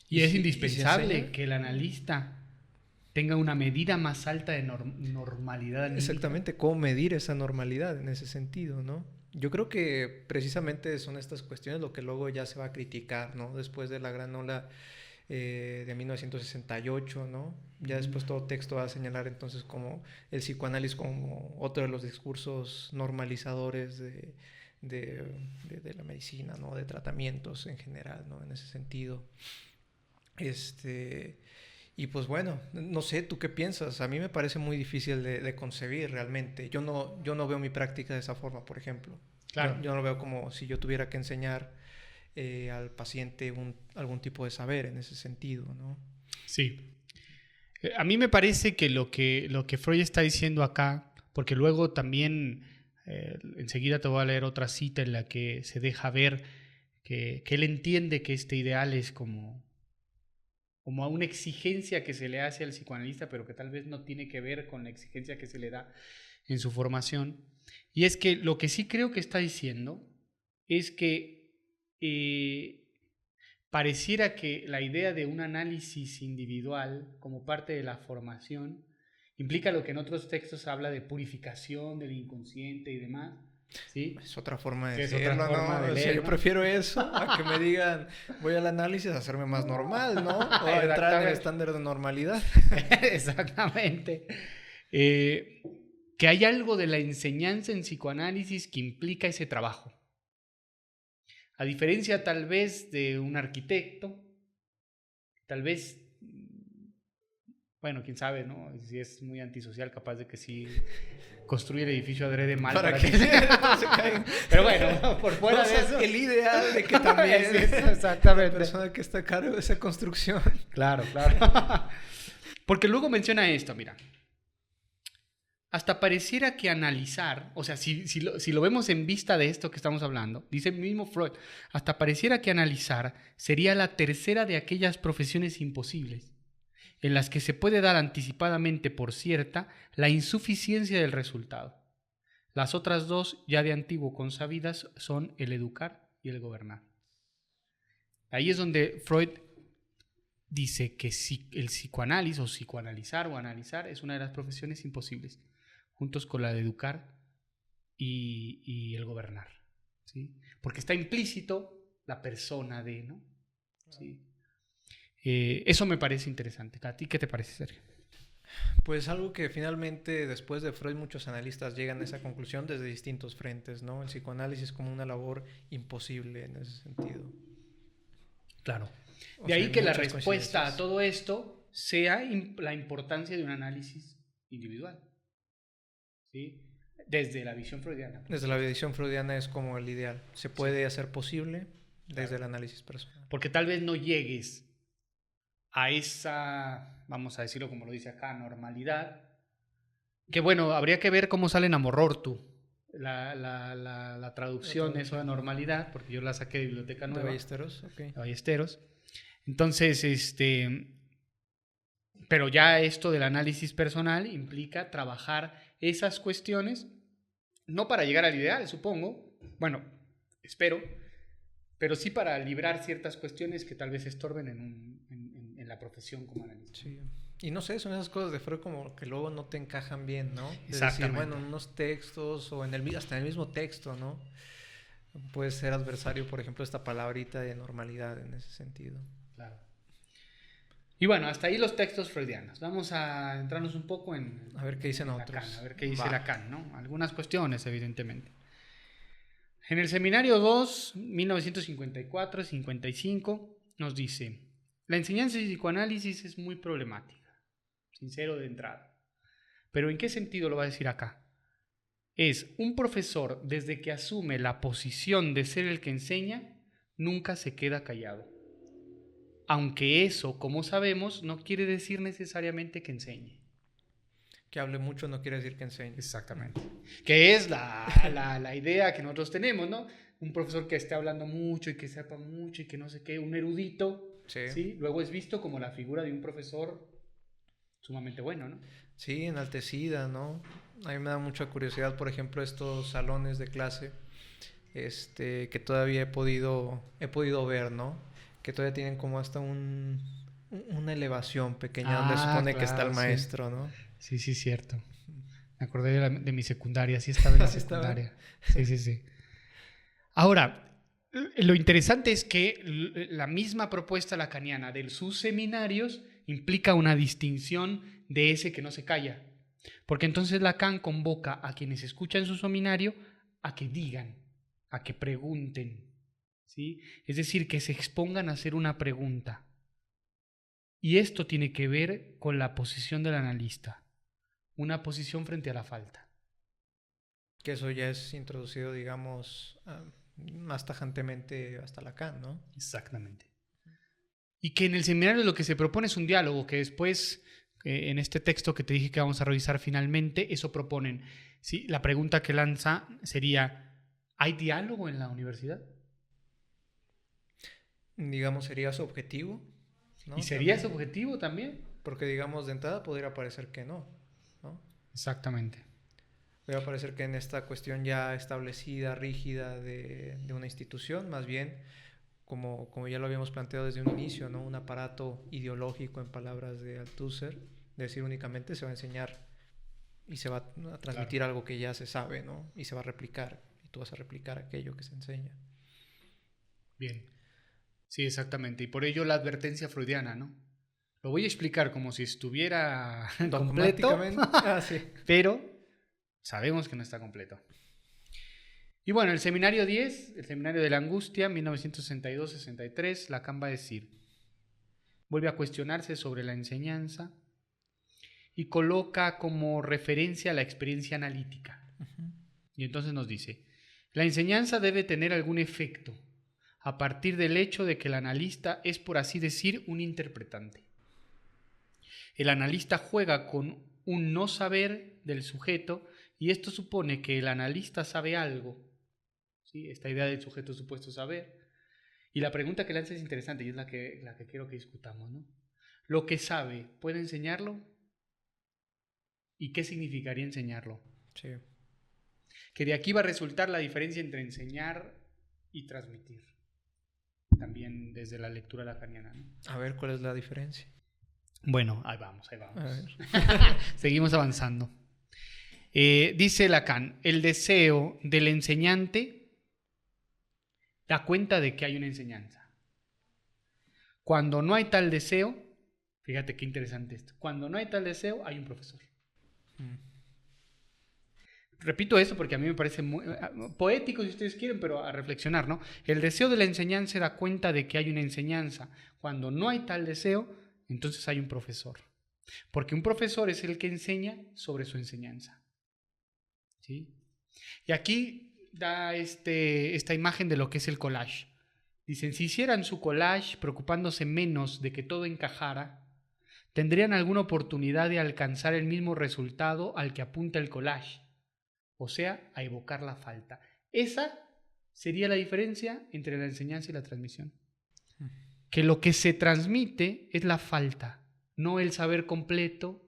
Y es indispensable que el analista tenga una medida más alta de normalidad anímica. Exactamente, ¿cómo medir esa normalidad en ese sentido, ¿no? Yo creo que precisamente son estas cuestiones lo que luego ya se va a criticar, ¿no? Después de la gran ola de 1968, ¿no? Ya después todo texto va a señalar entonces como el psicoanálisis como otro de los discursos normalizadores de la medicina, ¿no? De tratamientos en general, ¿no? En ese sentido. Y pues bueno, no sé, ¿tú qué piensas? A mí me parece muy difícil de concebir realmente. Yo no veo mi práctica de esa forma, por ejemplo. Claro. Yo no lo veo como si yo tuviera que enseñar al paciente algún tipo de saber en ese sentido, ¿no? Sí. A mí me parece que lo que Freud está diciendo acá, porque luego también enseguida te voy a leer otra cita en la que se deja ver que él entiende que este ideal es como a una exigencia que se le hace al psicoanalista, pero que tal vez no tiene que ver con la exigencia que se le da en su formación. Y es que lo que sí creo que está diciendo es que pareciera que la idea de un análisis individual como parte de la formación implica lo que en otros textos habla de purificación del inconsciente y demás. ¿Sí? Es otra forma de decirlo, ¿no? O sea, yo prefiero eso a que me digan voy al análisis a hacerme más normal, ¿no? O a entrar en el estándar de normalidad. Exactamente. Que hay algo de la enseñanza en psicoanálisis que implica ese trabajo. A diferencia tal vez de un arquitecto, tal vez, bueno, quién sabe, ¿no? Si es muy antisocial, capaz de que sí construye el edificio adrede mal para que no se caigan. Pero bueno, por fuera de eso. El ideal de que también es eso, exactamente. la persona que está a cargo de esa construcción. Claro. Porque luego menciona esto, mira. Hasta pareciera que analizar, o sea, si lo vemos en vista de esto que estamos hablando, dice el mismo Freud, hasta pareciera que analizar sería la tercera de aquellas profesiones imposibles, en las que se puede dar anticipadamente por cierta la insuficiencia del resultado. Las otras dos, ya de antiguo consabidas, son el educar y el gobernar. Ahí es donde Freud dice que el psicoanálisis o psicoanalizar o analizar es una de las profesiones imposibles, juntos con la de educar y el gobernar, ¿sí? Porque está implícito la persona de, ¿no? ¿Sí? Eso me parece interesante. ¿A ti qué te parece, Sergio? Pues algo que finalmente después de Freud muchos analistas llegan a esa conclusión desde distintos frentes, ¿no? El psicoanálisis como una labor imposible en ese sentido. Claro. De ahí que la respuesta a todo esto sea la importancia de un análisis individual, ¿sí? Desde la visión freudiana. Desde la visión freudiana es como el ideal. Se puede hacer posible desde el análisis personal. Porque tal vez no llegues a esa, vamos a decirlo como lo dice acá, normalidad. Que bueno, habría que ver cómo sale en Amorortu la traducción, eso de normalidad, porque yo la saqué de Biblioteca Nueva. De Ballesteros, ok. De Ballesteros. Entonces, pero ya esto del análisis personal implica trabajar esas cuestiones, no para llegar al ideal, supongo, bueno, espero, pero sí para librar ciertas cuestiones que tal vez estorben en la profesión como analista. Sí. Y no sé, son esas cosas de Freud como que luego no te encajan bien, ¿no? Es Exactamente. decir, bueno, en unos textos o hasta en el mismo texto, ¿no? Puede ser adversario, por ejemplo, esta palabrita de normalidad en ese sentido. Claro. Y bueno, hasta ahí los textos freudianos. Vamos a entrarnos un poco en... A ver qué dicen otros. Lacan, a ver qué dice Lacan, ¿no? Algunas cuestiones, evidentemente. En el Seminario 2, 1954-55, nos dice: la enseñanza de psicoanálisis es muy problemática. Sincero de entrada. ¿Pero en qué sentido lo va a decir acá? Es un profesor, desde que asume la posición de ser el que enseña, nunca se queda callado. Aunque eso, como sabemos, no quiere decir necesariamente que enseñe. Que hable mucho no quiere decir que enseñe. Exactamente. Que es la idea que nosotros tenemos, ¿no? Un profesor que esté hablando mucho y que sepa mucho y que no sé qué, un erudito, ¿sí? Luego es visto como la figura de un profesor sumamente bueno, ¿no? Sí, enaltecida, ¿no? A mí me da mucha curiosidad, por ejemplo, estos salones de clase que todavía he podido ver, ¿no? Que todavía tienen como hasta una elevación pequeña donde supone que está el maestro, ¿no? Sí, cierto. Me acordé de mi secundaria, sí estaba en la secundaria. Sí. Ahora, lo interesante es que la misma propuesta lacaniana de sus seminarios implica una distinción de ese que no se calla. Porque entonces Lacan convoca a quienes escuchan su seminario a que digan, a que pregunten, ¿sí? Es decir, que se expongan a hacer una pregunta. Y esto tiene que ver con la posición del analista, una posición frente a la falta. Que eso ya es introducido, digamos, más tajantemente hasta Lacan, ¿no? Exactamente. Y que en el seminario lo que se propone es un diálogo, que después, en este texto que te dije que vamos a revisar finalmente, eso proponen. ¿Sí? La pregunta que lanza sería: ¿hay diálogo en la universidad? Digamos, sería su objetivo, ¿no? ¿Y sería su objetivo también? Porque, digamos, de entrada podría parecer que no, ¿no? Exactamente. Podría parecer que en esta cuestión ya establecida, rígida de una institución, más bien, como ya lo habíamos planteado desde un inicio, ¿no? Un aparato ideológico, en palabras de Althusser, decir únicamente se va a enseñar y se va a transmitir algo que ya se sabe, ¿no? Y se va a replicar, y tú vas a replicar aquello que se enseña. Bien. Sí, exactamente. Y por ello la advertencia freudiana, ¿no? Lo voy a explicar como si estuviera completo, Sí. pero sabemos que no está completo. Y bueno, el seminario 10, el seminario de la angustia, 1962-63, Lacan va a decir, vuelve a cuestionarse sobre la enseñanza y coloca como referencia la experiencia analítica. Y entonces nos dice, la enseñanza debe tener algún efecto a partir del hecho de que el analista es, por así decir, un interpretante. El analista juega con un no saber del sujeto y esto supone que el analista sabe algo, ¿sí? Esta idea del sujeto supuesto saber. Y la pregunta que lanza es interesante y es la que quiero que discutamos, ¿no? Lo que sabe, ¿puede enseñarlo? ¿Y qué significaría enseñarlo? Sí. Que de aquí va a resultar la diferencia entre enseñar y transmitir. También desde la lectura lacaniana, ¿no? A ver, ¿cuál es la diferencia? Bueno, ahí vamos, ahí A vamos. ver. Seguimos avanzando. Dice Lacan, el deseo del enseñante da cuenta de que hay una enseñanza. Cuando no hay tal deseo, fíjate qué interesante esto, cuando no hay tal deseo, hay un profesor. Repito eso porque a mí me parece muy poético si ustedes quieren, pero a reflexionar, ¿no? El deseo de la enseñanza da cuenta de que hay una enseñanza. Cuando no hay tal deseo, entonces hay un profesor. Porque un profesor es el que enseña sobre su enseñanza. ¿Sí? Y aquí da esta imagen de lo que es el collage. Dicen, si hicieran su collage preocupándose menos de que todo encajara, tendrían alguna oportunidad de alcanzar el mismo resultado al que apunta el collage. O sea, a evocar la falta. Esa sería la diferencia entre la enseñanza y la transmisión. Que lo que se transmite es la falta, no el saber completo,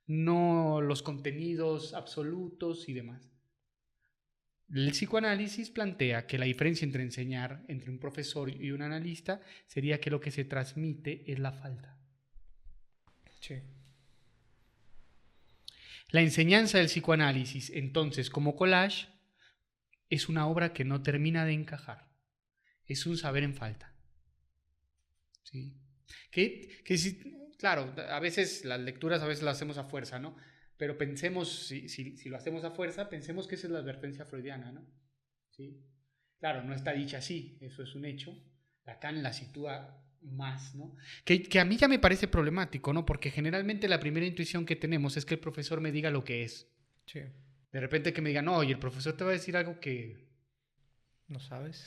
no los contenidos absolutos y demás. El psicoanálisis plantea que la diferencia entre enseñar, entre un profesor y un analista, sería que lo que se transmite es la falta. Sí. La enseñanza del psicoanálisis, entonces, como collage, es una obra que no termina de encajar. Es un saber en falta. ¿Sí? Claro, a veces las lecturas las hacemos a fuerza, ¿no? Pero pensemos, si lo hacemos a fuerza, pensemos que esa es la advertencia freudiana, ¿no? ¿Sí? Claro, no está dicha así, eso es un hecho. Lacan la sitúa más, ¿no? Que a mí ya me parece problemático, ¿no? Porque generalmente la primera intuición que tenemos es que el profesor me diga lo que es. Sí. De repente que me digan, no, y el profesor te va a decir algo que... ¿No sabes?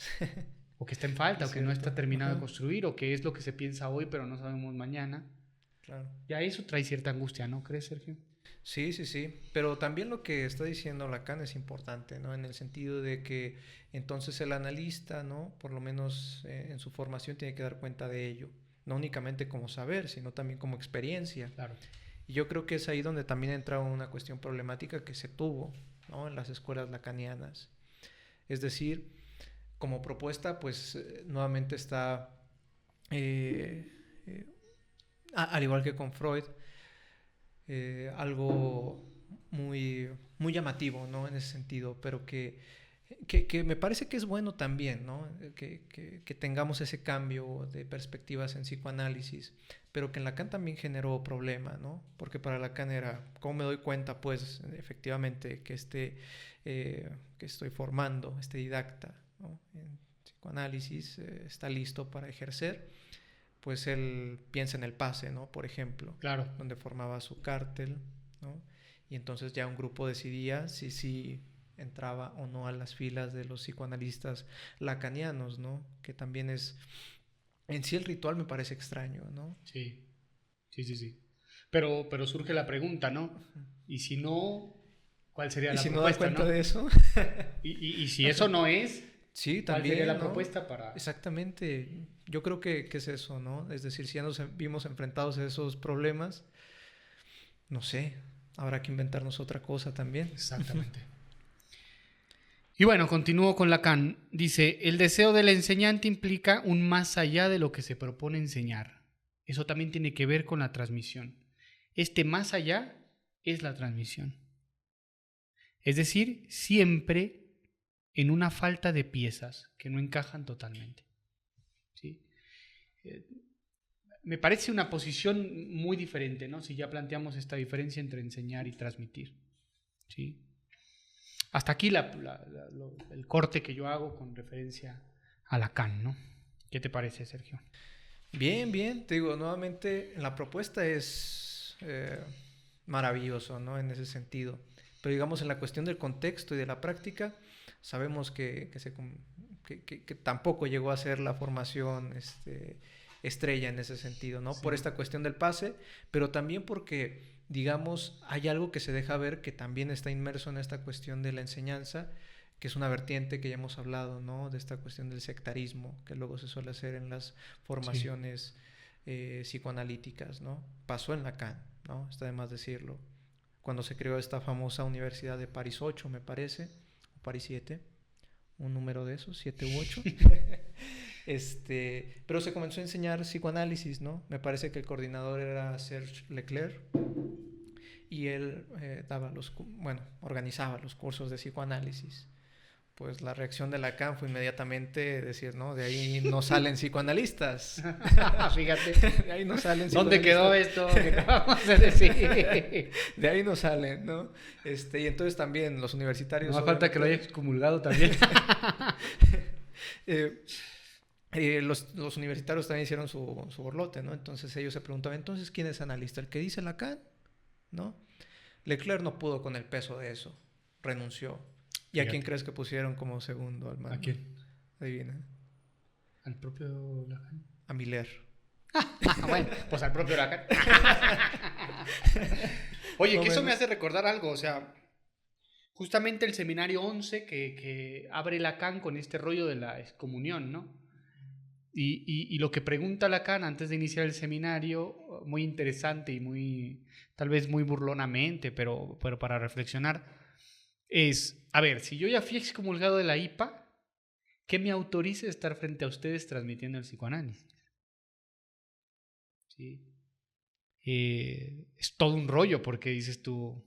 o que está en falta, Es o que no cierto. está terminado Ajá. de construir, o que es lo que se piensa hoy, pero no sabemos mañana. Claro. Ya eso trae cierta angustia, ¿no crees, Sergio? Sí, sí, sí. Pero también lo que está diciendo Lacan es importante, ¿no? En el sentido de que entonces el analista, ¿no? Por lo menos en su formación tiene que dar cuenta de ello. No únicamente como saber, sino también como experiencia. Claro. Y yo creo que es ahí donde también entra una cuestión problemática que se tuvo, ¿no? En las escuelas lacanianas. Es decir, como propuesta, pues nuevamente está, eh, eh, al igual que con Freud, algo muy, muy llamativo, ¿no? En ese sentido, pero que me parece que es bueno también, ¿no? Que tengamos ese cambio de perspectivas en psicoanálisis, pero que en Lacan también generó problema, ¿no? Porque para Lacan era, ¿cómo me doy cuenta, pues, efectivamente, que que estoy formando, este didacta, ¿no? En psicoanálisis está listo para ejercer? Pues él piensa en el pase, ¿no? Por ejemplo, Claro. donde formaba su cártel, ¿no? Y entonces ya un grupo decidía si entraba o no a las filas de los psicoanalistas lacanianos, ¿no? Que también es, en sí el ritual me parece extraño, ¿no? Sí, sí. Pero surge la pregunta, ¿no? Y si no, ¿cuál sería Y la si no da propuesta, cuenta no? de eso, Y si eso no es, sí, ¿cuál sería también, la ¿no? propuesta para...? Exactamente. Yo creo que es eso, ¿no? Es decir, si ya nos vimos enfrentados a esos problemas, no sé, habrá que inventarnos otra cosa también. Exactamente. Y bueno, continúo con Lacan. Dice, el deseo del enseñante implica un más allá de lo que se propone enseñar. Eso también tiene que ver con la transmisión. Este más allá es la transmisión. Es decir, siempre en una falta de piezas que no encajan totalmente. ¿Sí? Me parece una posición muy diferente, ¿no? Si ya planteamos esta diferencia entre enseñar y transmitir. ¿Sí? hasta aquí el corte que yo hago con referencia a Lacan, ¿no? ¿Qué te parece, Sergio? Bien, bien. Te digo, nuevamente, la propuesta es maravilloso, ¿no? En ese sentido. Pero digamos, en la cuestión del contexto y de la práctica, sabemos que tampoco llegó a ser la formación estrella en ese sentido, ¿no? Sí. Por esta cuestión del pase, pero también porque, digamos, hay algo que se deja ver que también está inmerso en esta cuestión de la enseñanza, que es una vertiente que ya hemos hablado, ¿no? De esta cuestión del sectarismo, que luego se suele hacer en las formaciones psicoanalíticas, ¿no? Pasó en Lacan, ¿no? Está de más decirlo. Cuando se creó esta famosa Universidad de París 8, me parece, o París 7, un número de esos, 7 u 8. Pero se comenzó a enseñar psicoanálisis, ¿no? Me parece que el coordinador era Serge Leclerc y él organizaba los cursos de psicoanálisis. Pues la reacción de Lacan fue inmediatamente decir, ¿no? De ahí no salen psicoanalistas. Fíjate. De ahí no salen psicoanalistas. ¿Dónde quedó esto que acabamos de decir? De ahí no salen, ¿no? Y entonces también los universitarios... No hace falta que lo hayas excomulgado también. Los universitarios también hicieron su borlote, ¿no? Entonces ellos se preguntaban, ¿entonces quién es analista? ¿El que dice Lacan? ¿No? Leclerc no pudo con el peso de eso. Renunció. ¿Y a quién crees que pusieron como segundo al mando? ¿A quién? Adivina. ¿Al propio Lacan? A Miller. Bueno, pues al propio Lacan. Oye, que eso me hace recordar algo, o sea, justamente el seminario 11 que abre Lacan con este rollo de la excomunión, ¿no? Y lo que pregunta Lacan antes de iniciar el seminario, muy interesante y tal vez muy burlonamente, pero para reflexionar, es, a ver, si yo ya fui excomulgado de la IPA, ¿qué me autoriza a estar frente a ustedes transmitiendo el psicoanálisis? ¿Sí? Es todo un rollo porque dices tú,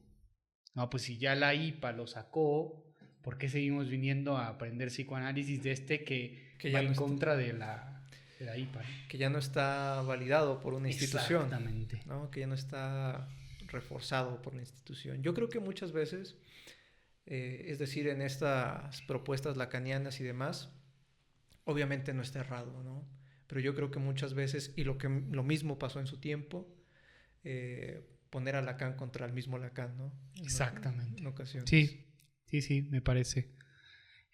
no, pues si ya la IPA lo sacó, ¿por qué seguimos viniendo a aprender psicoanálisis de que va en contra de la IPA? ¿No? Que ya no está validado por una institución. Exactamente. ¿No? Que ya no está reforzado por la institución. Yo creo que muchas veces... es decir, en estas propuestas lacanianas y demás, obviamente no está errado, ¿no? Pero yo creo que muchas veces, y lo mismo pasó en su tiempo, poner a Lacan contra el mismo Lacan, ¿no? Exactamente. En ocasiones. Sí, me parece.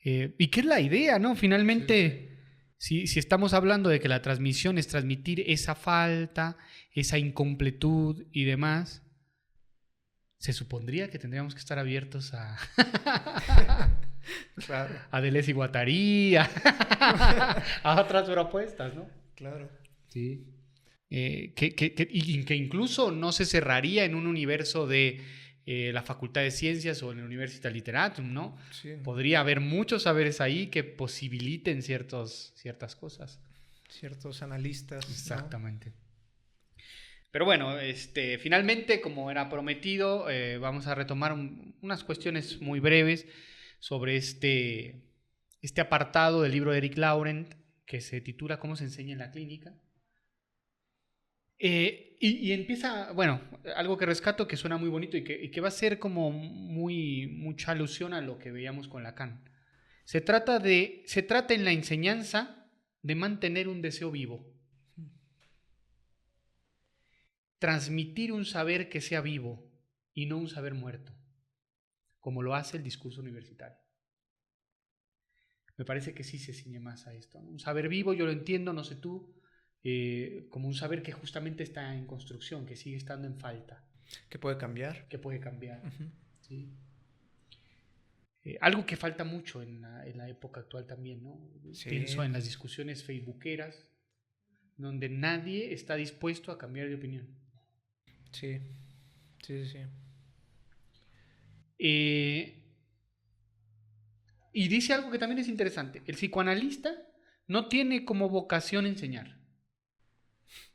¿Y qué es la idea, no? Finalmente, si estamos hablando de que la transmisión es transmitir esa falta, esa incompletud y demás, se supondría que tendríamos que estar abiertos a claro. A Deleuze y Guattari, a otras propuestas, ¿no? Claro. Sí. Y que incluso no se cerraría en un universo de la Facultad de Ciencias o en el Universitas Literatum, ¿no? Sí. Podría haber muchos saberes ahí que posibiliten ciertas cosas. Ciertos analistas. Exactamente. ¿No? Pero bueno, finalmente, como era prometido, vamos a retomar unas cuestiones muy breves sobre este apartado del libro de Eric Laurent que se titula ¿Cómo se enseña en la clínica? Y empieza, bueno, algo que rescato que suena muy bonito y que va a ser como mucha alusión a lo que veíamos con Lacan. Se trata en la enseñanza de mantener un deseo vivo. Transmitir un saber que sea vivo y no un saber muerto, como lo hace el discurso universitario. Me parece que sí se ciñe más a esto, ¿no? Un saber vivo, yo lo entiendo, no sé tú, como un saber que justamente está en construcción, que sigue estando en falta. Que puede cambiar. Que puede cambiar, Uh-huh. ¿sí? Algo que falta mucho en la época actual también, ¿no? Sí. Pienso en las discusiones facebookeras, donde nadie está dispuesto a cambiar de opinión. Sí. Y dice algo que también es interesante. El psicoanalista no tiene como vocación enseñar,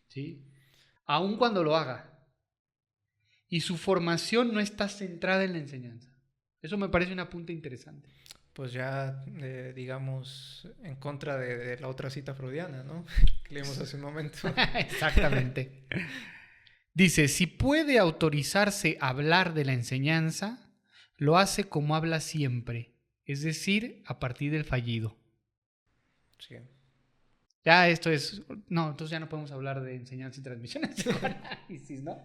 ¿sí? Aun cuando lo haga. Y su formación no está centrada en la enseñanza. Eso me parece un apunte interesante. Pues ya, digamos, en contra de la otra cita freudiana, ¿no? Que leímos hace un momento. Exactamente. Dice, si puede autorizarse a hablar de la enseñanza, lo hace como habla siempre, es decir, a partir del fallido. Sí. Ya esto es... No, entonces ya no podemos hablar de enseñanza y transmisión en psicoanálisis, ¿no?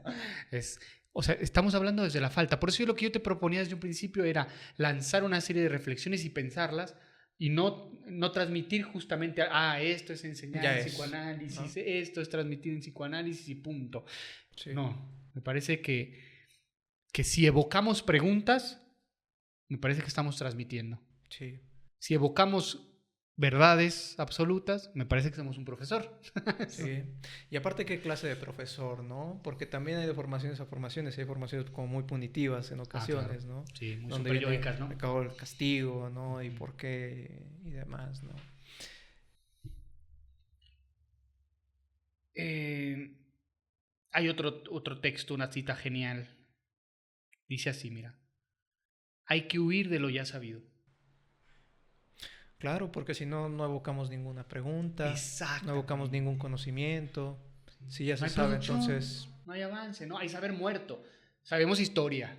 O sea, estamos hablando desde la falta. Por eso lo que yo te proponía desde un principio era lanzar una serie de reflexiones y pensarlas y no transmitir justamente, esto es enseñar Ya en es, psicoanálisis, ¿no? esto es transmitir en psicoanálisis y punto. Sí, No, me parece que si evocamos preguntas, me parece que estamos transmitiendo. sí. Si evocamos verdades absolutas, me parece que somos un profesor. Sí, y aparte qué clase de profesor, ¿no? Porque también hay de formaciones a formaciones, hay formaciones como muy punitivas en Claro. ocasiones, ¿no? Sí, muy Donde viene superyoicas, ¿no? a cabo el castigo, ¿no? Y por qué y demás, ¿no? Eh, Hay otro texto, una cita genial. Dice así, mira. Hay que huir de lo ya sabido. Claro, porque si no, no evocamos ninguna pregunta, no evocamos ningún Exactamente. conocimiento. Sí. Si ya No se hay sabe, producción, entonces, no hay avance, ¿no? Hay saber muerto. Sabemos historia.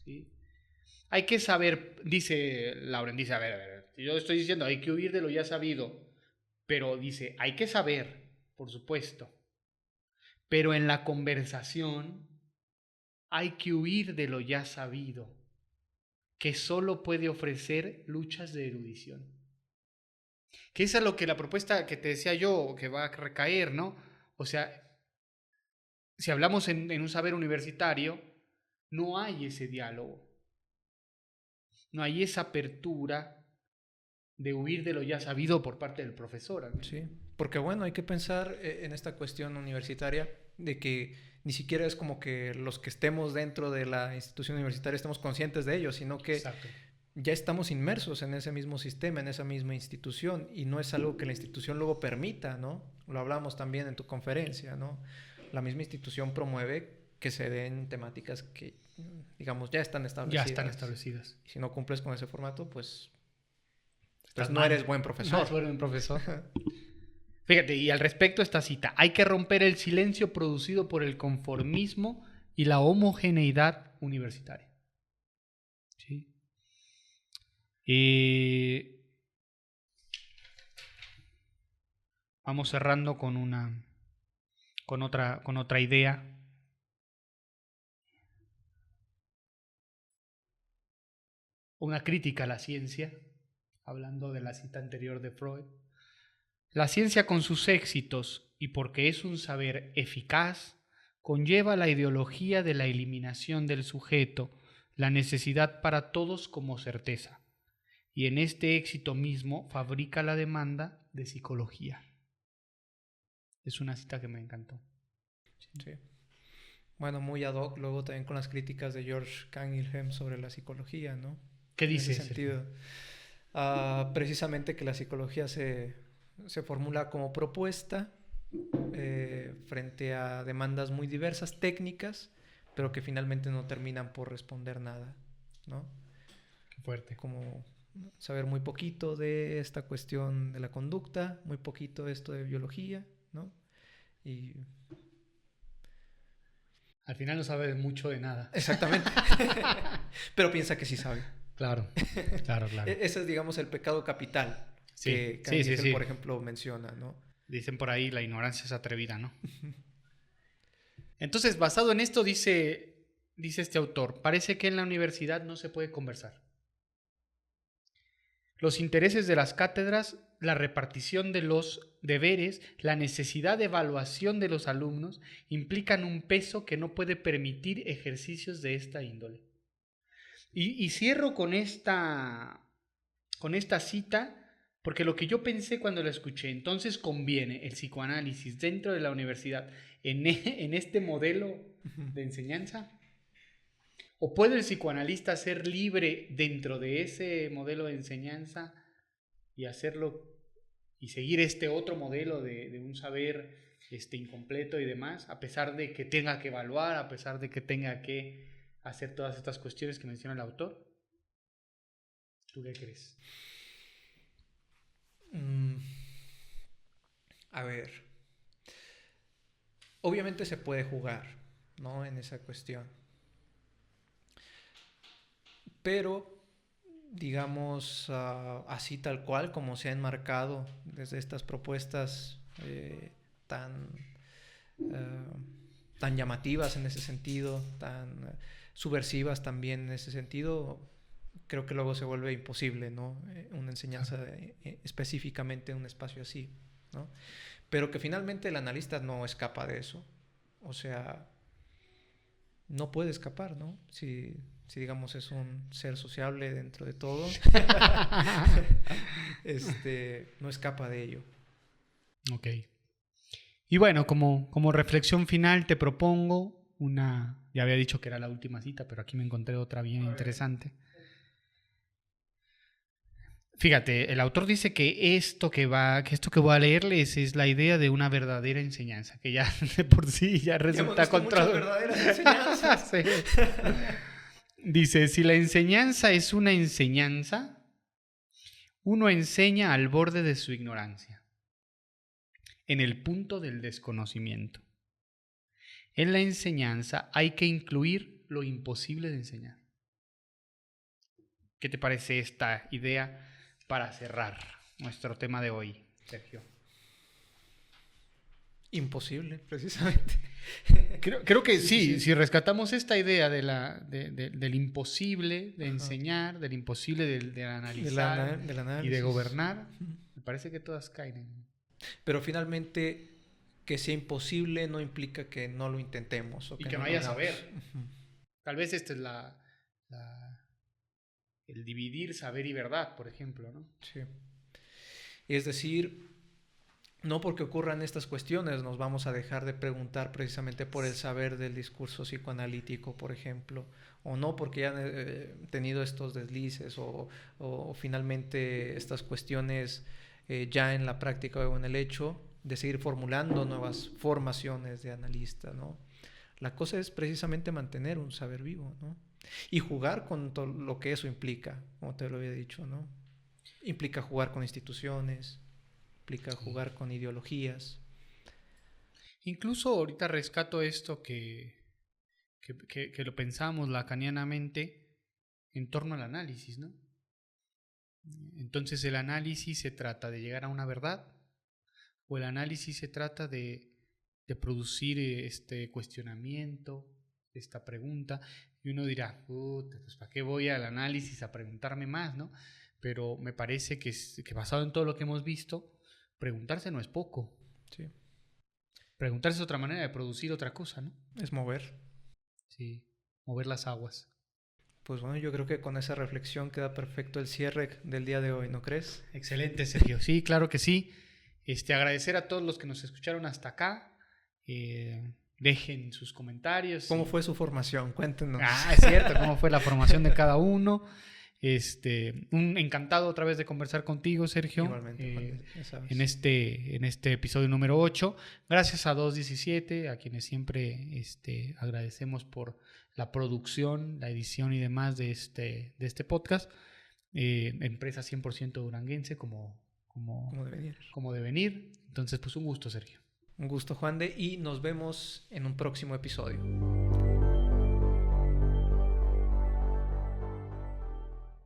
¿Sí? Hay que saber, dice Lauren, dice, a ver, yo estoy diciendo, hay que huir de lo ya sabido, pero dice, hay que saber, por supuesto, pero en la conversación hay que huir de lo ya sabido, que solo puede ofrecer luchas de erudición. Que esa es lo que la propuesta que te decía yo, que va a recaer, ¿no? O sea, si hablamos en un saber universitario, no hay ese diálogo, no hay esa apertura de huir de lo ya sabido por parte del profesor. ¿No? sí. Porque bueno, hay que pensar en esta cuestión universitaria de que ni siquiera es como que los que estemos dentro de la institución universitaria estemos conscientes de ello, sino que Exacto. ya estamos inmersos en ese mismo sistema, en esa misma institución, y no es algo que la institución luego permita, ¿no? Lo hablamos también en tu conferencia, ¿no? La misma institución promueve que se den temáticas que, digamos, ya están Ya están establecidas. establecidas. Y si no cumples con ese formato, pues Estás no mal. eres buen No profesor. es buen profesor. Fíjate, y al respecto esta cita, hay que romper el silencio producido por el conformismo y la homogeneidad universitaria. ¿Sí? Vamos cerrando con otra idea. Una crítica a la ciencia, hablando de la cita anterior de Freud. La ciencia con sus éxitos y porque es un saber eficaz, conlleva la ideología de la eliminación del sujeto, la necesidad para todos como certeza, y en este éxito mismo fabrica la demanda de psicología. Es una cita que me encantó. Sí. Bueno, muy ad hoc, luego también con las críticas de George Canguilhem sobre la psicología, ¿no? ¿Qué En ese dice Sergio? sentido. Precisamente que la psicología se formula como propuesta frente a demandas muy diversas, técnicas, pero que finalmente no terminan por responder nada, ¿no? Qué fuerte. Como saber muy poquito de esta cuestión de la conducta, muy poquito de esto de biología, ¿no? Y Al final no sabe mucho de nada. exactamente. Pero piensa que sí sabe. Claro, claro, claro. Ese es, digamos, el pecado capital Sí, que sí, sí, Canguilhem, por sí. ejemplo, menciona, ¿no? Dicen por ahí la ignorancia es atrevida, ¿no? Entonces, basado en esto, dice este autor, parece que en la universidad no se puede conversar. Los intereses de las cátedras, la repartición de los deberes, la necesidad de evaluación de los alumnos implican un peso que no puede permitir ejercicios de esta índole. Y cierro con esta cita, porque lo que yo pensé cuando la escuché, entonces conviene el psicoanálisis dentro de la universidad en este modelo de enseñanza. ¿O puede el psicoanalista ser libre dentro de ese modelo de enseñanza y hacerlo y seguir este otro modelo de un saber incompleto y demás, a pesar de que tenga que evaluar, a pesar de que tenga que hacer todas estas cuestiones que menciona el autor? ¿Tú qué crees? Mm, a ver, obviamente se puede jugar, ¿no? En esa cuestión. pero digamos así tal cual como se ha enmarcado desde estas propuestas tan, tan llamativas en ese sentido, tan subversivas también en ese sentido, creo que luego se vuelve imposible, ¿no? Una enseñanza específicamente en un espacio así, ¿no? Pero que finalmente el analista no escapa de eso. O sea, no puede escapar, ¿no? Si digamos es un ser sociable dentro de todo, no escapa de ello. Ok. Y bueno, como reflexión final te propongo ya había dicho que era la última cita, pero aquí me encontré otra bien interesante. Fíjate, el autor dice que esto que voy a leerles es la idea de una verdadera enseñanza, que ya de por sí ya resulta contra verdaderas enseñanzas. Sí. Dice, si la enseñanza es una enseñanza, uno enseña al borde de su ignorancia, en el punto del desconocimiento. En la enseñanza hay que incluir lo imposible de enseñar. ¿Qué te parece esta idea para cerrar nuestro tema de hoy, Sergio? Imposible, precisamente. Creo que sí, si rescatamos esta idea del imposible de enseñar, del imposible de analizar del análisis y de gobernar, me parece que todas caen en... Pero finalmente, que sea imposible no implica que no lo intentemos. O y que no haya saber. Tal vez esta es el dividir saber y verdad, por ejemplo, ¿no? Sí. Es decir, no porque ocurran estas cuestiones nos vamos a dejar de preguntar precisamente por el saber del discurso psicoanalítico, por ejemplo, o no porque ya han tenido estos deslices o finalmente estas cuestiones ya en la práctica o en el hecho de seguir formulando nuevas formaciones de analista, ¿no? La cosa es precisamente mantener un saber vivo, ¿no? Y jugar con todo lo que eso implica, como te lo había dicho, ¿no? Implica jugar con instituciones, implica jugar con ideologías. Incluso ahorita rescato esto que lo pensamos lacanianamente en torno al análisis, ¿no? Entonces el análisis se trata de llegar a una verdad o el análisis se trata de producir este cuestionamiento, esta pregunta, y uno dirá, pues ¿para qué voy al análisis a preguntarme más, ¿no? Pero me parece que basado en todo lo que hemos visto, preguntarse no es poco. Sí. Preguntarse es otra manera de producir otra cosa, ¿no? Es mover. Sí, mover las aguas. Pues bueno, yo creo que con esa reflexión queda perfecto el cierre del día de hoy, ¿no crees? Excelente, Sergio. Sí, claro que sí. Agradecer a todos los que nos escucharon hasta acá. Dejen sus comentarios. ¿Cómo fue su formación? Cuéntenos. Es cierto, cómo fue la formación de cada uno. Un encantado otra vez de conversar contigo, Sergio. Igualmente, ya sabes. En este episodio número 8. Gracias a 217, a quienes siempre agradecemos por la producción, la edición y demás de este podcast. Empresa 100% duranguense como de venir. Entonces, pues un gusto, Sergio. Un gusto, Juan de, y nos vemos en un próximo episodio.